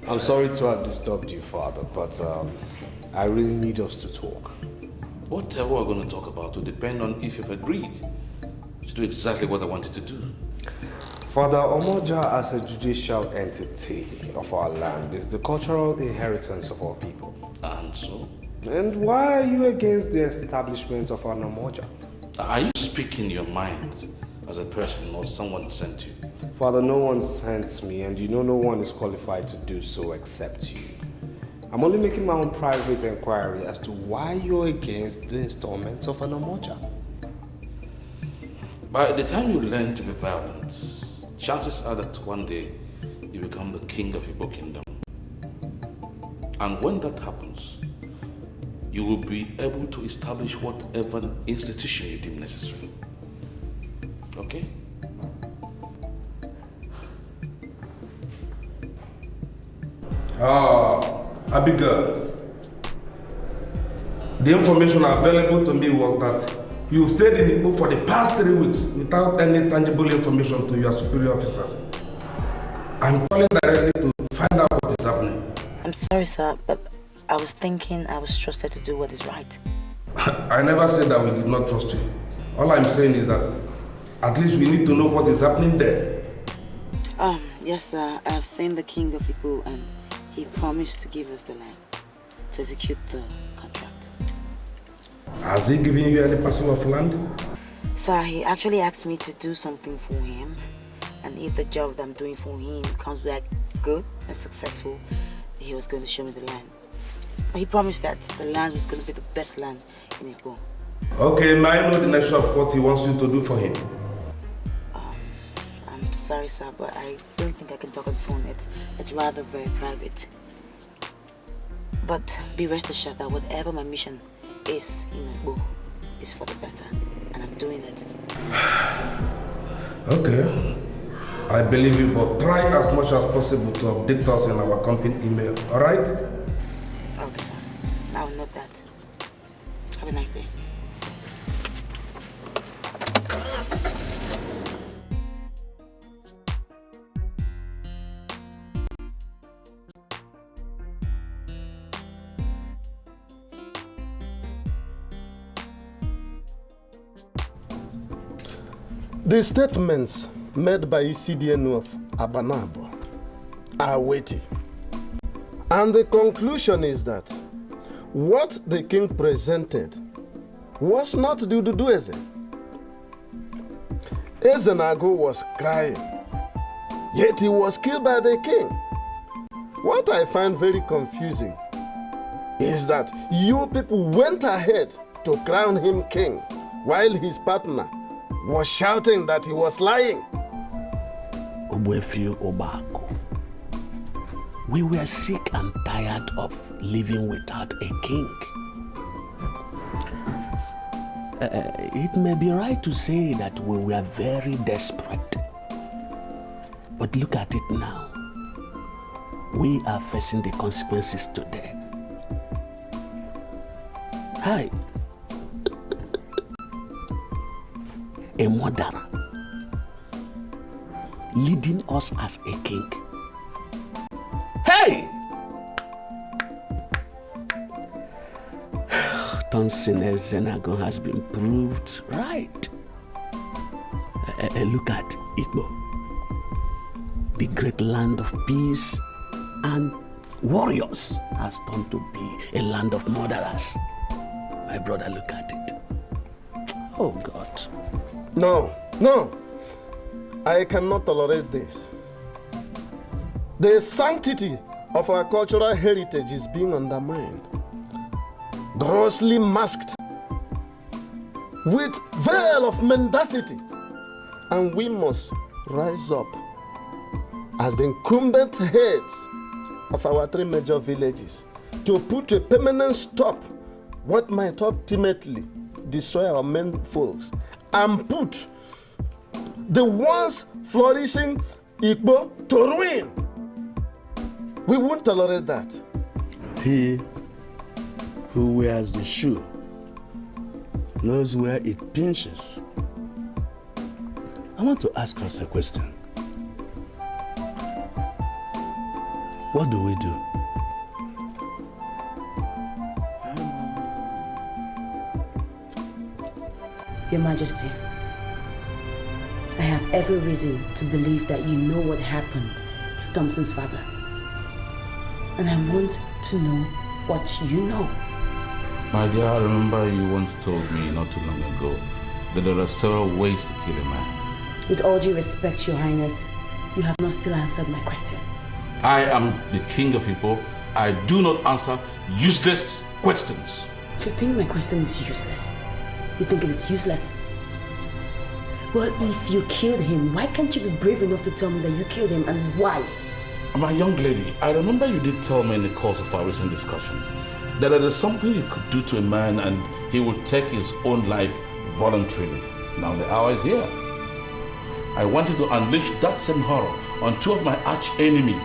I'm sorry to have disturbed you, Father, but I really need us to talk. Whatever we're going to talk about will depend on if you've agreed to do exactly what I wanted to do. Father, Omoja as a judicial entity of our land is the cultural inheritance of our people. And so? And why are you against the establishment of an Omoja? Are you speaking your mind as a person or someone sent you? Father, no one sent me, and you know no one is qualified to do so except you. I'm only making my own private inquiry as to why you're against the installment of an Omoja. By the time you learn to be violent, chances are that one day you become the king of Igbo kingdom. And when that happens, you will be able to establish whatever institution you deem necessary. Okay? Abigail, the information available to me was that you stayed in Igbo for the past 3 weeks without any tangible information to your superior officers. I'm calling directly to find out what is happening. I'm sorry, sir, but I was thinking I was trusted to do what is right. I never said that we did not trust you. All I'm saying is that at least we need to know what is happening there. Yes, sir. I've seen the king of Igbo and he promised to give us the land to execute the contract. Has he given you any parcel of land? Sir, he actually asked me to do something for him, and if the job that I'm doing for him comes back good and successful, he was going to show me the land. He promised that the land was going to be the best land in Igbo. Okay, may I know the nature of what he wants you to do for him? I'm sorry, sir, but I don't think I can talk on the phone. It's rather very private. But be rest assured that whatever my mission is in Igbo is for the better, and I'm doing it. Okay, I believe you, but try as much as possible to update us in our company email, all right? Okay, sir. I will note that. Have a nice day. The statements made by CDN of Abanabo are weighty. And the conclusion is that what the king presented was not Dudu Eze. Ezenago was crying, yet he was killed by the king. What I find very confusing is that you people went ahead to crown him king while his partner was shouting that he was lying. Ogbuefi Obako. We were sick and tired of living without a king. It may be right to say that we were very desperate. But look at it now. We are facing the consequences today. Hi. A murderer leading us as a king. Hey! Thompson Ezenagon has been proved right. Look at Igbo, the great land of peace and warriors has turned to be a land of murderers. My brother, look at it. Oh God. No. I cannot tolerate this. The sanctity of our cultural heritage is being undermined, grossly masked with veil of mendacity, and we must rise up as the incumbent heads of our 3 major villages to put a permanent stop what might ultimately destroy our men folks and put the once flourishing Igbo to ruin. We won't tolerate that. He who wears the shoe knows where it pinches. I want to ask us a question. What do we do? Your Majesty, I have every reason to believe that you know what happened to Thompson's father. And I want to know what you know. My dear, I remember you once told me not too long ago that there are several ways to kill a man. With all due respect, Your Highness, you have not still answered my question. I am the king of Igbo. I do not answer useless questions. If you think my question is useless, you think it is useless? Well, if you killed him, why can't you be brave enough to tell me that you killed him and why? My young lady, I remember you did tell me in the course of our recent discussion that there is something you could do to a man and he would take his own life voluntarily. Now the hour is here. I want you to unleash that same horror on 2 of my arch enemies,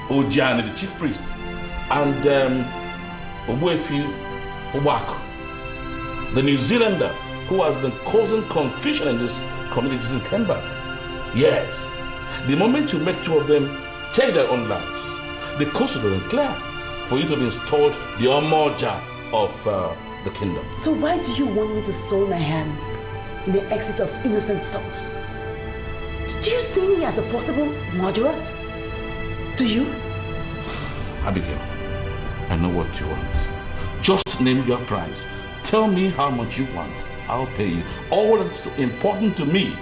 Ojani, the chief priest, and Ogbuefi Obako, the New Zealander who has been causing confusion in these communities in Kemba. Yes, the moment you make 2 of them take their own lives, the coast will be clear for you to be installed the Omoja of the kingdom. So why do you want me to soil my hands in the exit of innocent souls? Do you see me as a possible murderer? Do you? Abigail, I know what you want. Just name your price. Tell me how much you want. I'll pay you. All that's important to me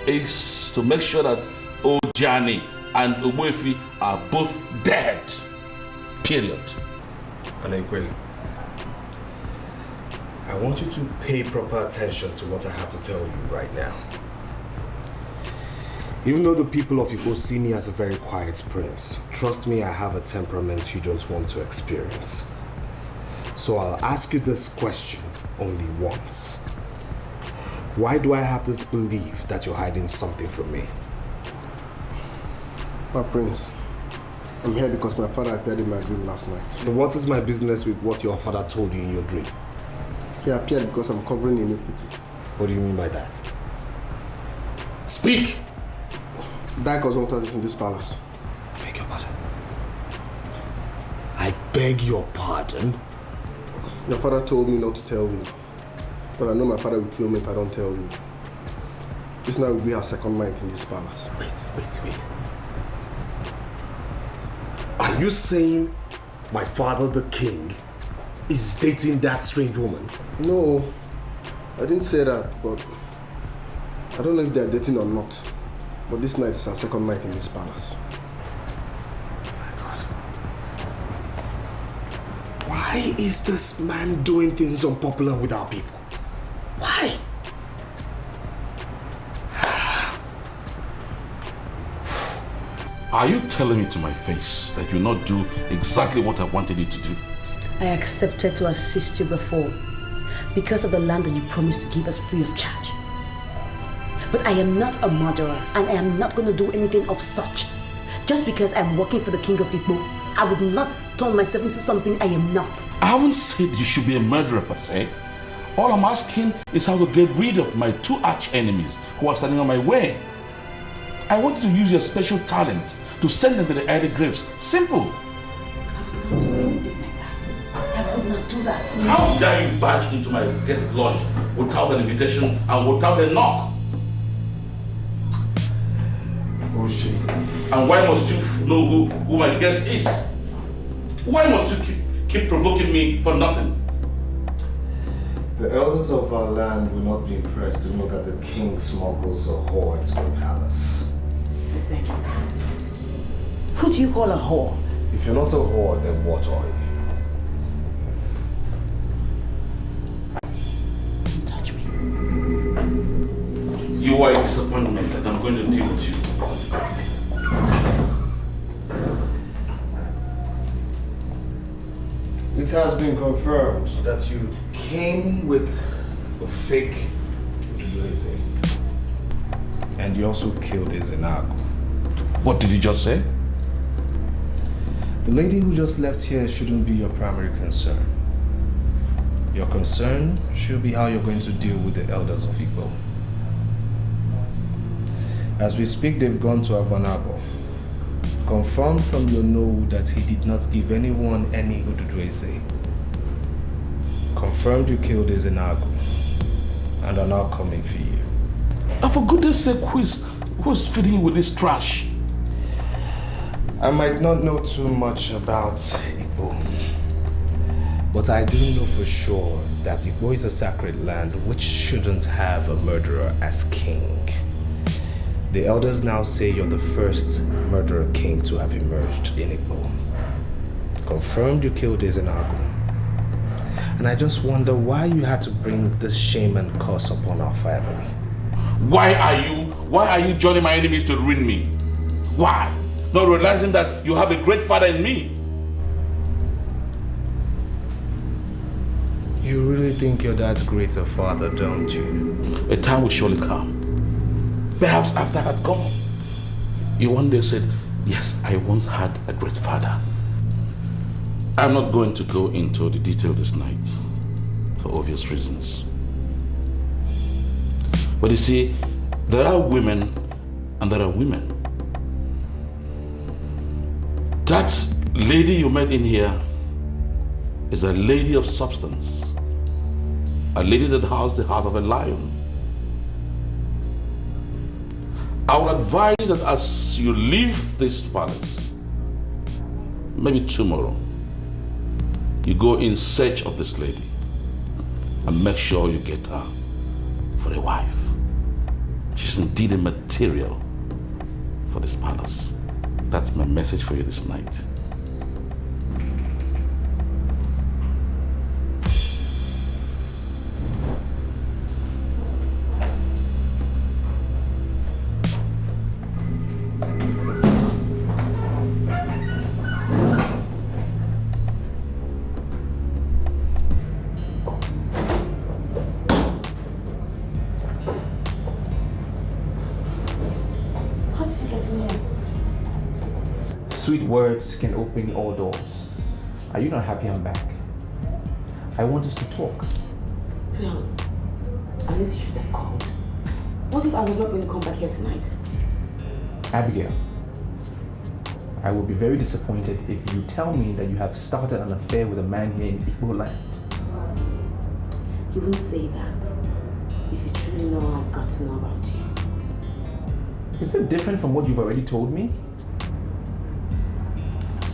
is to make sure that Ojani and Ogbuefi are both dead. Period. Anekwe, I want you to pay proper attention to what I have to tell you right now. Even though the people of Igbo see me as a very quiet prince, trust me, I have a temperament you don't want to experience. So I'll ask you this question only once. Why do I have this belief that you're hiding something from me? My prince, I'm here because my father appeared in my dream last night. What is my business with what your father told you in your dream? He appeared because I'm covering iniquity. What do you mean by that? Speak! That cause what is in this palace. Beg your pardon. I beg your pardon? Your father told me not to tell you. But I know my father will kill me if I don't tell you. This night will be our second night in this palace. Wait. Are you saying my father, the king, is dating that strange woman? No, I didn't say that, but I don't know if they're dating or not. But this night is our second night in this palace. My God. Why is this man doing things unpopular with our people? Why? Are you telling me to my face that you will not do exactly what I wanted you to do? I accepted to assist you before because of the land that you promised to give us free of charge. But I am not a murderer, and I am not going to do anything of such. Just because I'm working for the king of Igbo, I would not turn myself into something I am not. I haven't said you should be a murderer per se. All I'm asking is how to get rid of my two arch enemies who are standing on my way. I want you to use your special talent to send them to the early graves. Simple. I would not do anything like that. I would not do that. How dare you barge into my guest lodge without an invitation and without a knock? And why must you know who my guest is? Why must you keep provoking me for nothing? The elders of our land will not be impressed to know that the king smuggles a whore into the palace. Who do you call a whore? If you're not a whore, then what are you? Don't touch me. You are a disappointment and I'm going to deal with you. It has been confirmed that you came with a fake blazing. And you also killed Ezenago. What did you just say? The lady who just left here shouldn't be your primary concern. Your concern should be how you're going to deal with the elders of Igbo. As we speak, they've gone to Abanabo. Confirmed from your know that he did not give anyone any Ududweze. Confirmed you killed Ezenago and are now coming for you. And for goodness sake, who's feeding you with this trash? I might not know too much about Igbo, but I do know for sure that Igbo is a sacred land which shouldn't have a murderer as king. The elders now say you're the first murderer king to have emerged in Igbo. Confirmed you killed Ezenago. And I just wonder why you had to bring this shame and curse upon our family. Why are you joining my enemies to ruin me? Why? Not realizing that you have a great father in me. You really think your dad's greater father, don't you? A time will surely come. Perhaps after I had gone, you one day said, yes, I once had a great father. I'm not going to go into the details this night for obvious reasons. But you see, there are women and there are women. That lady you met in here is a lady of substance. A lady that has the heart of a lion. I would advise that as you leave this palace, maybe tomorrow, you go in search of this lady and make sure you get her for a wife. She's indeed a material for this palace. That's my message for you this night. Sweet words can open all doors. Are you not happy I'm back? I want us to talk. Well, at least you should have called. What if I was not going to come back here tonight? Abigail, I will be very disappointed if you tell me that you have started an affair with a man here in Igbo land. You wouldn't say that if you truly know how I got to know about you. Is it different from what you've already told me?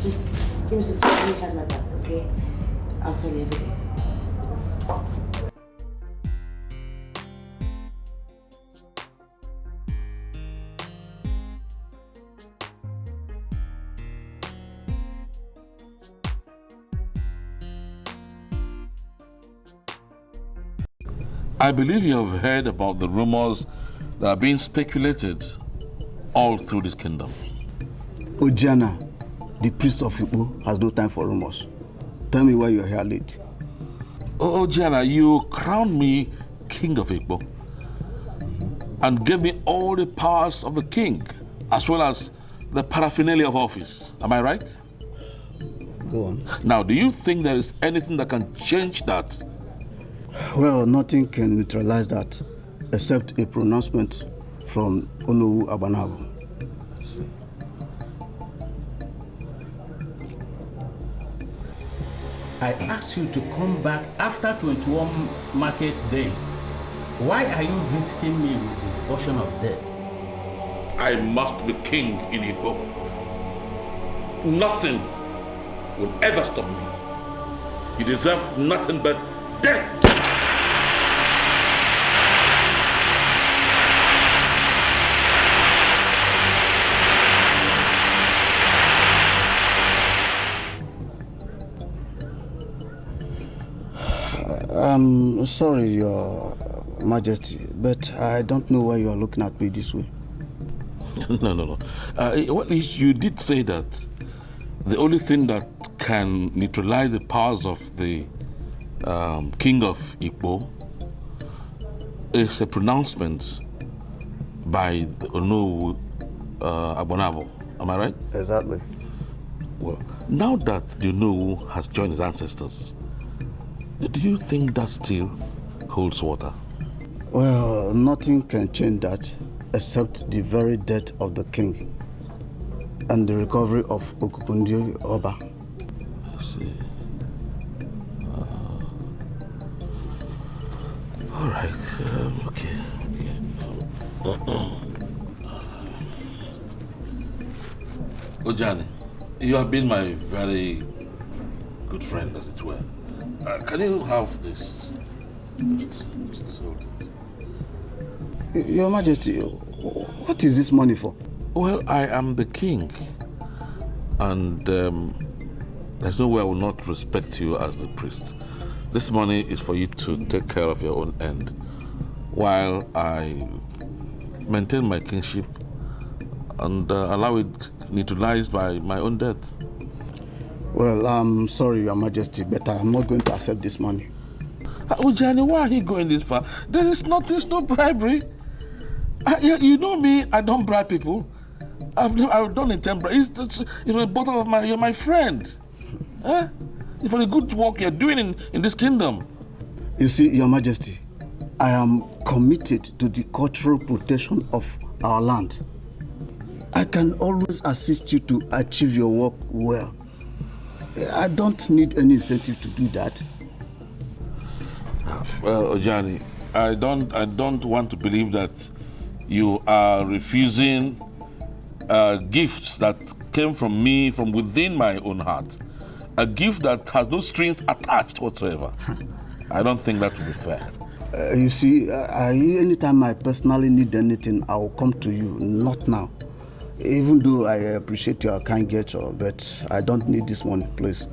Just give me some time. Let me have my bath, okay? I'll tell you everything. I believe you have heard about the rumors that are being speculated all through this kingdom. Ojiana, the priest of Igbo, has no time for rumors. Tell me why you're here late. Oh, Ojiana, you crowned me king of Igbo and gave me all the powers of the king, as well as the paraphernalia of office. Am I right? Go on. Now, do you think there is anything that can change that? Well, nothing can neutralize that except a pronouncement from Onowu Abanabo. I asked you to come back after 21 market days. Why are you visiting me with the portion of death? I must be king in Igbo. Nothing will ever stop me. You deserve nothing but death. I'm sorry, Your Majesty, but I don't know why you are looking at me this way. No. Well, you did say that the only thing that can neutralize the powers of the king of Igbo is a pronouncement by the Onowu Abanabo. Am I right? Exactly. Well, now that the Onowu has joined his ancestors, do you think that still holds water? Well, nothing can change that except the very death of the king and the recovery of Okupundi Oba. I see. All right. Okay. Ojani, you have been my very good friend, as it were. Can you have this? Your Majesty, what is this money for? Well, I am the king, and there's no way I will not respect you as the priest. This money is for you to take care of your own end, while I maintain my kingship and allow it neutralized by my own death. Well, I'm sorry, Your Majesty, but I'm not going to accept this money. Ujani, why are you going this far? There's no bribery. You know me, I don't bribe people. I don't intend bribe. It's for the bottom of you're my friend. It's for the good work you're doing in this kingdom. You see, Your Majesty, I am committed to the cultural protection of our land. I can always assist you to achieve your work well. I don't need any incentive to do that. Well, Ojani, I don't want to believe that you are refusing gifts that came from me, from within my own heart. A gift that has no strings attached whatsoever. I don't think that would be fair. You see, anytime I personally need anything, I will come to you, not now. Even though I appreciate your kind gesture, but I don't need this one, please.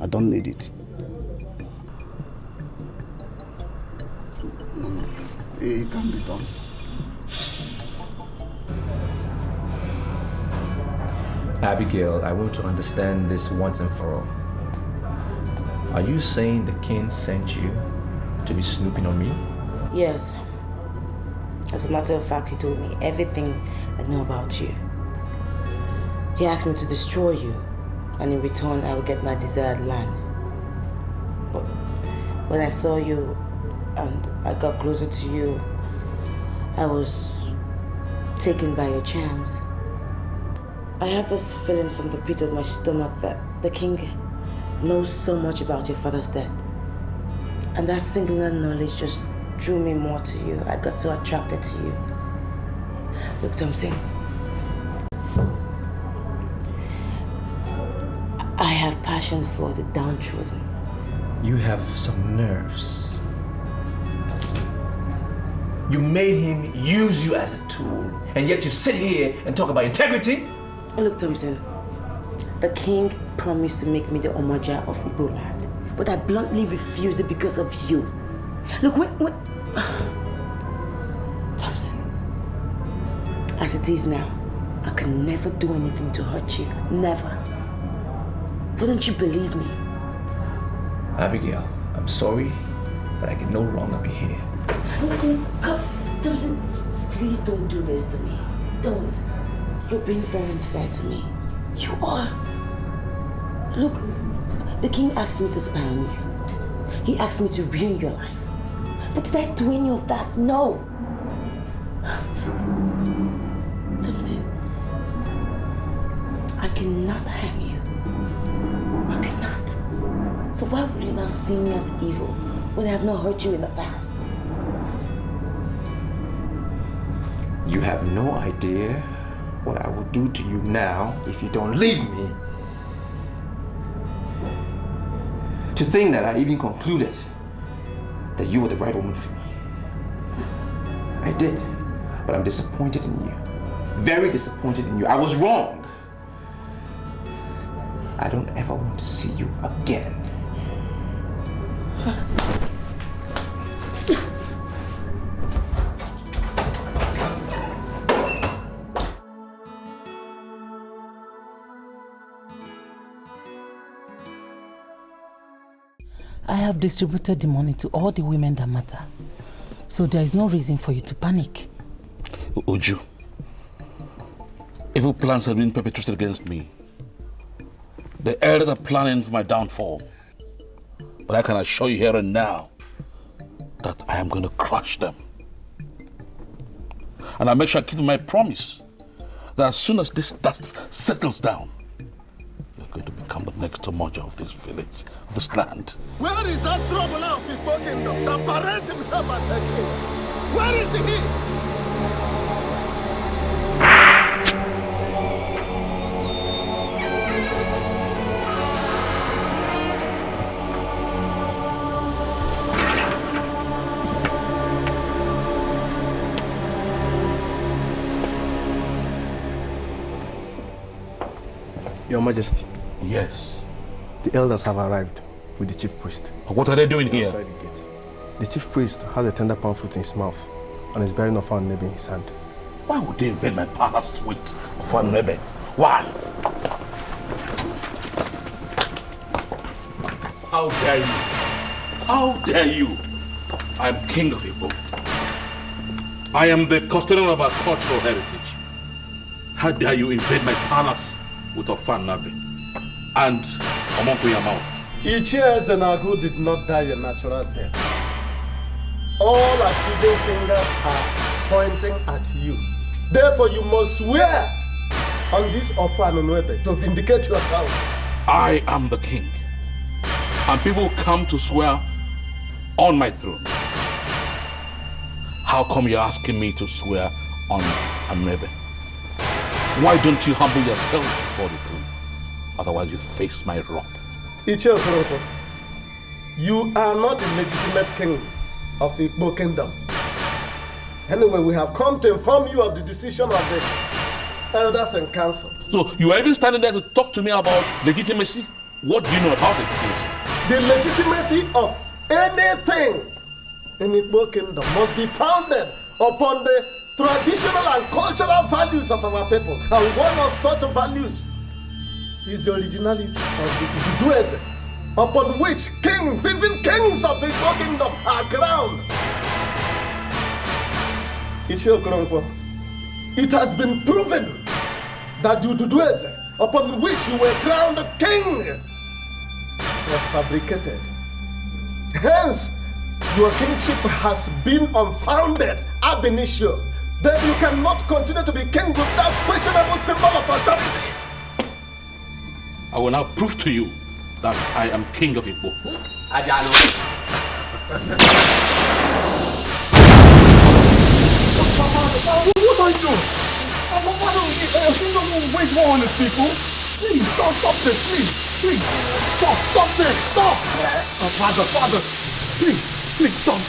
I don't need it. It can be done. Abigail, I want to understand this once and for all. Are you saying the king sent you to be snooping on me? Yes. As a matter of fact, he told me everything I know about you. He asked me to destroy you, and in return, I will get my desired land. But when I saw you and I got closer to you, I was taken by your charms. I have this feeling from the pit of my stomach that the king knows so much about your father's death. And that singular knowledge just drew me more to you. I got so attracted to you. Look, Thompson, I have passion for the downtrodden. You have some nerves. You made him use you as a tool, and yet you sit here and talk about integrity? Look, Thompson, the king promised to make me the Omoja of Igbo land, but I bluntly refused it because of you. Look, when Thompson, as it is now, I can never do anything to hurt you. Never. Wouldn't you believe me? Abigail, I'm sorry, but I can no longer be here. Okay, come. Thompson, please don't do this to me. Don't. You're being very unfair to me. You are. Look, the king asked me to spy on you. He asked me to ruin your life. But did I do any of that? No. Thompson, I cannot harm you. I cannot. So why would you now see me as evil when I have not hurt you in the past? You have no idea what I will do to you now if you don't leave me. To think that I even concluded that you were the right woman for me. I did, but I'm disappointed in you. Very disappointed in you. I was wrong. I don't ever want to see you again. I have distributed the money to all the women that matter. So there is no reason for you to panic. Uju, evil plans have been perpetrated against me. The elders are planning for my downfall. But I can assure you here and now that I am going to crush them. And I'll make sure I keep my promise that as soon as this dust settles down, you're going to become the next Omoja of this village, of this land. Where is that trouble of Igbo kingdom that parades himself as a king? Where is he? Your Majesty. Yes. The elders have arrived with the chief priest. What are they doing here? Outside the gate. The chief priest has a tender palm fruit in his mouth and is bearing a fan nebe in his hand. Why would they invade my palace with a fan nebe? Why? How dare you? How dare you? I'm king of Igbo. I am the custodian of our cultural heritage. How dare you invade my palace with a fan nebe and a monk in your mouth? Ichie Zenagu did not die a natural death. All accusing fingers are pointing at you. Therefore, you must swear on this offer to vindicate yourself. I am the king, and people come to swear on my throne. How come you're asking me to swear on a nebe? Why don't you humble yourself before the throne? Otherwise, you face my wrath. Ichie Okoroko, you are not a legitimate king of the Igbo kingdom. Anyway, we have come to inform you of the decision of the elders and council. So you are even standing there to talk to me about legitimacy? What do you know about legitimacy? The legitimacy of anything in the Igbo kingdom must be founded upon the traditional and cultural values of our people. And one of such values is the originality of the Idueze, upon which kings, even kings of the Igbo kingdom, are crowned. It has been proven that the Idueze, upon which you were crowned king, was fabricated. Hence, your kingship has been unfounded ab initio. Then you cannot continue to be king without questionable symbol of authority. I will now prove to you that I am king of Igbo. Adiano. What are you doing? Why don't you don't wait more on the people? Please, stop this, please. Stop this, stop. Father, please, stop.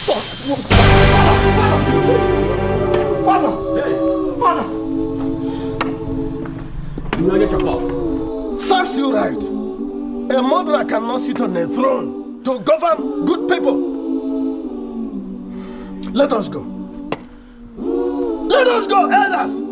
Father. You know get your cough. Serves you right. A murderer cannot sit on a throne to govern good people. Let us go. Let us go, elders.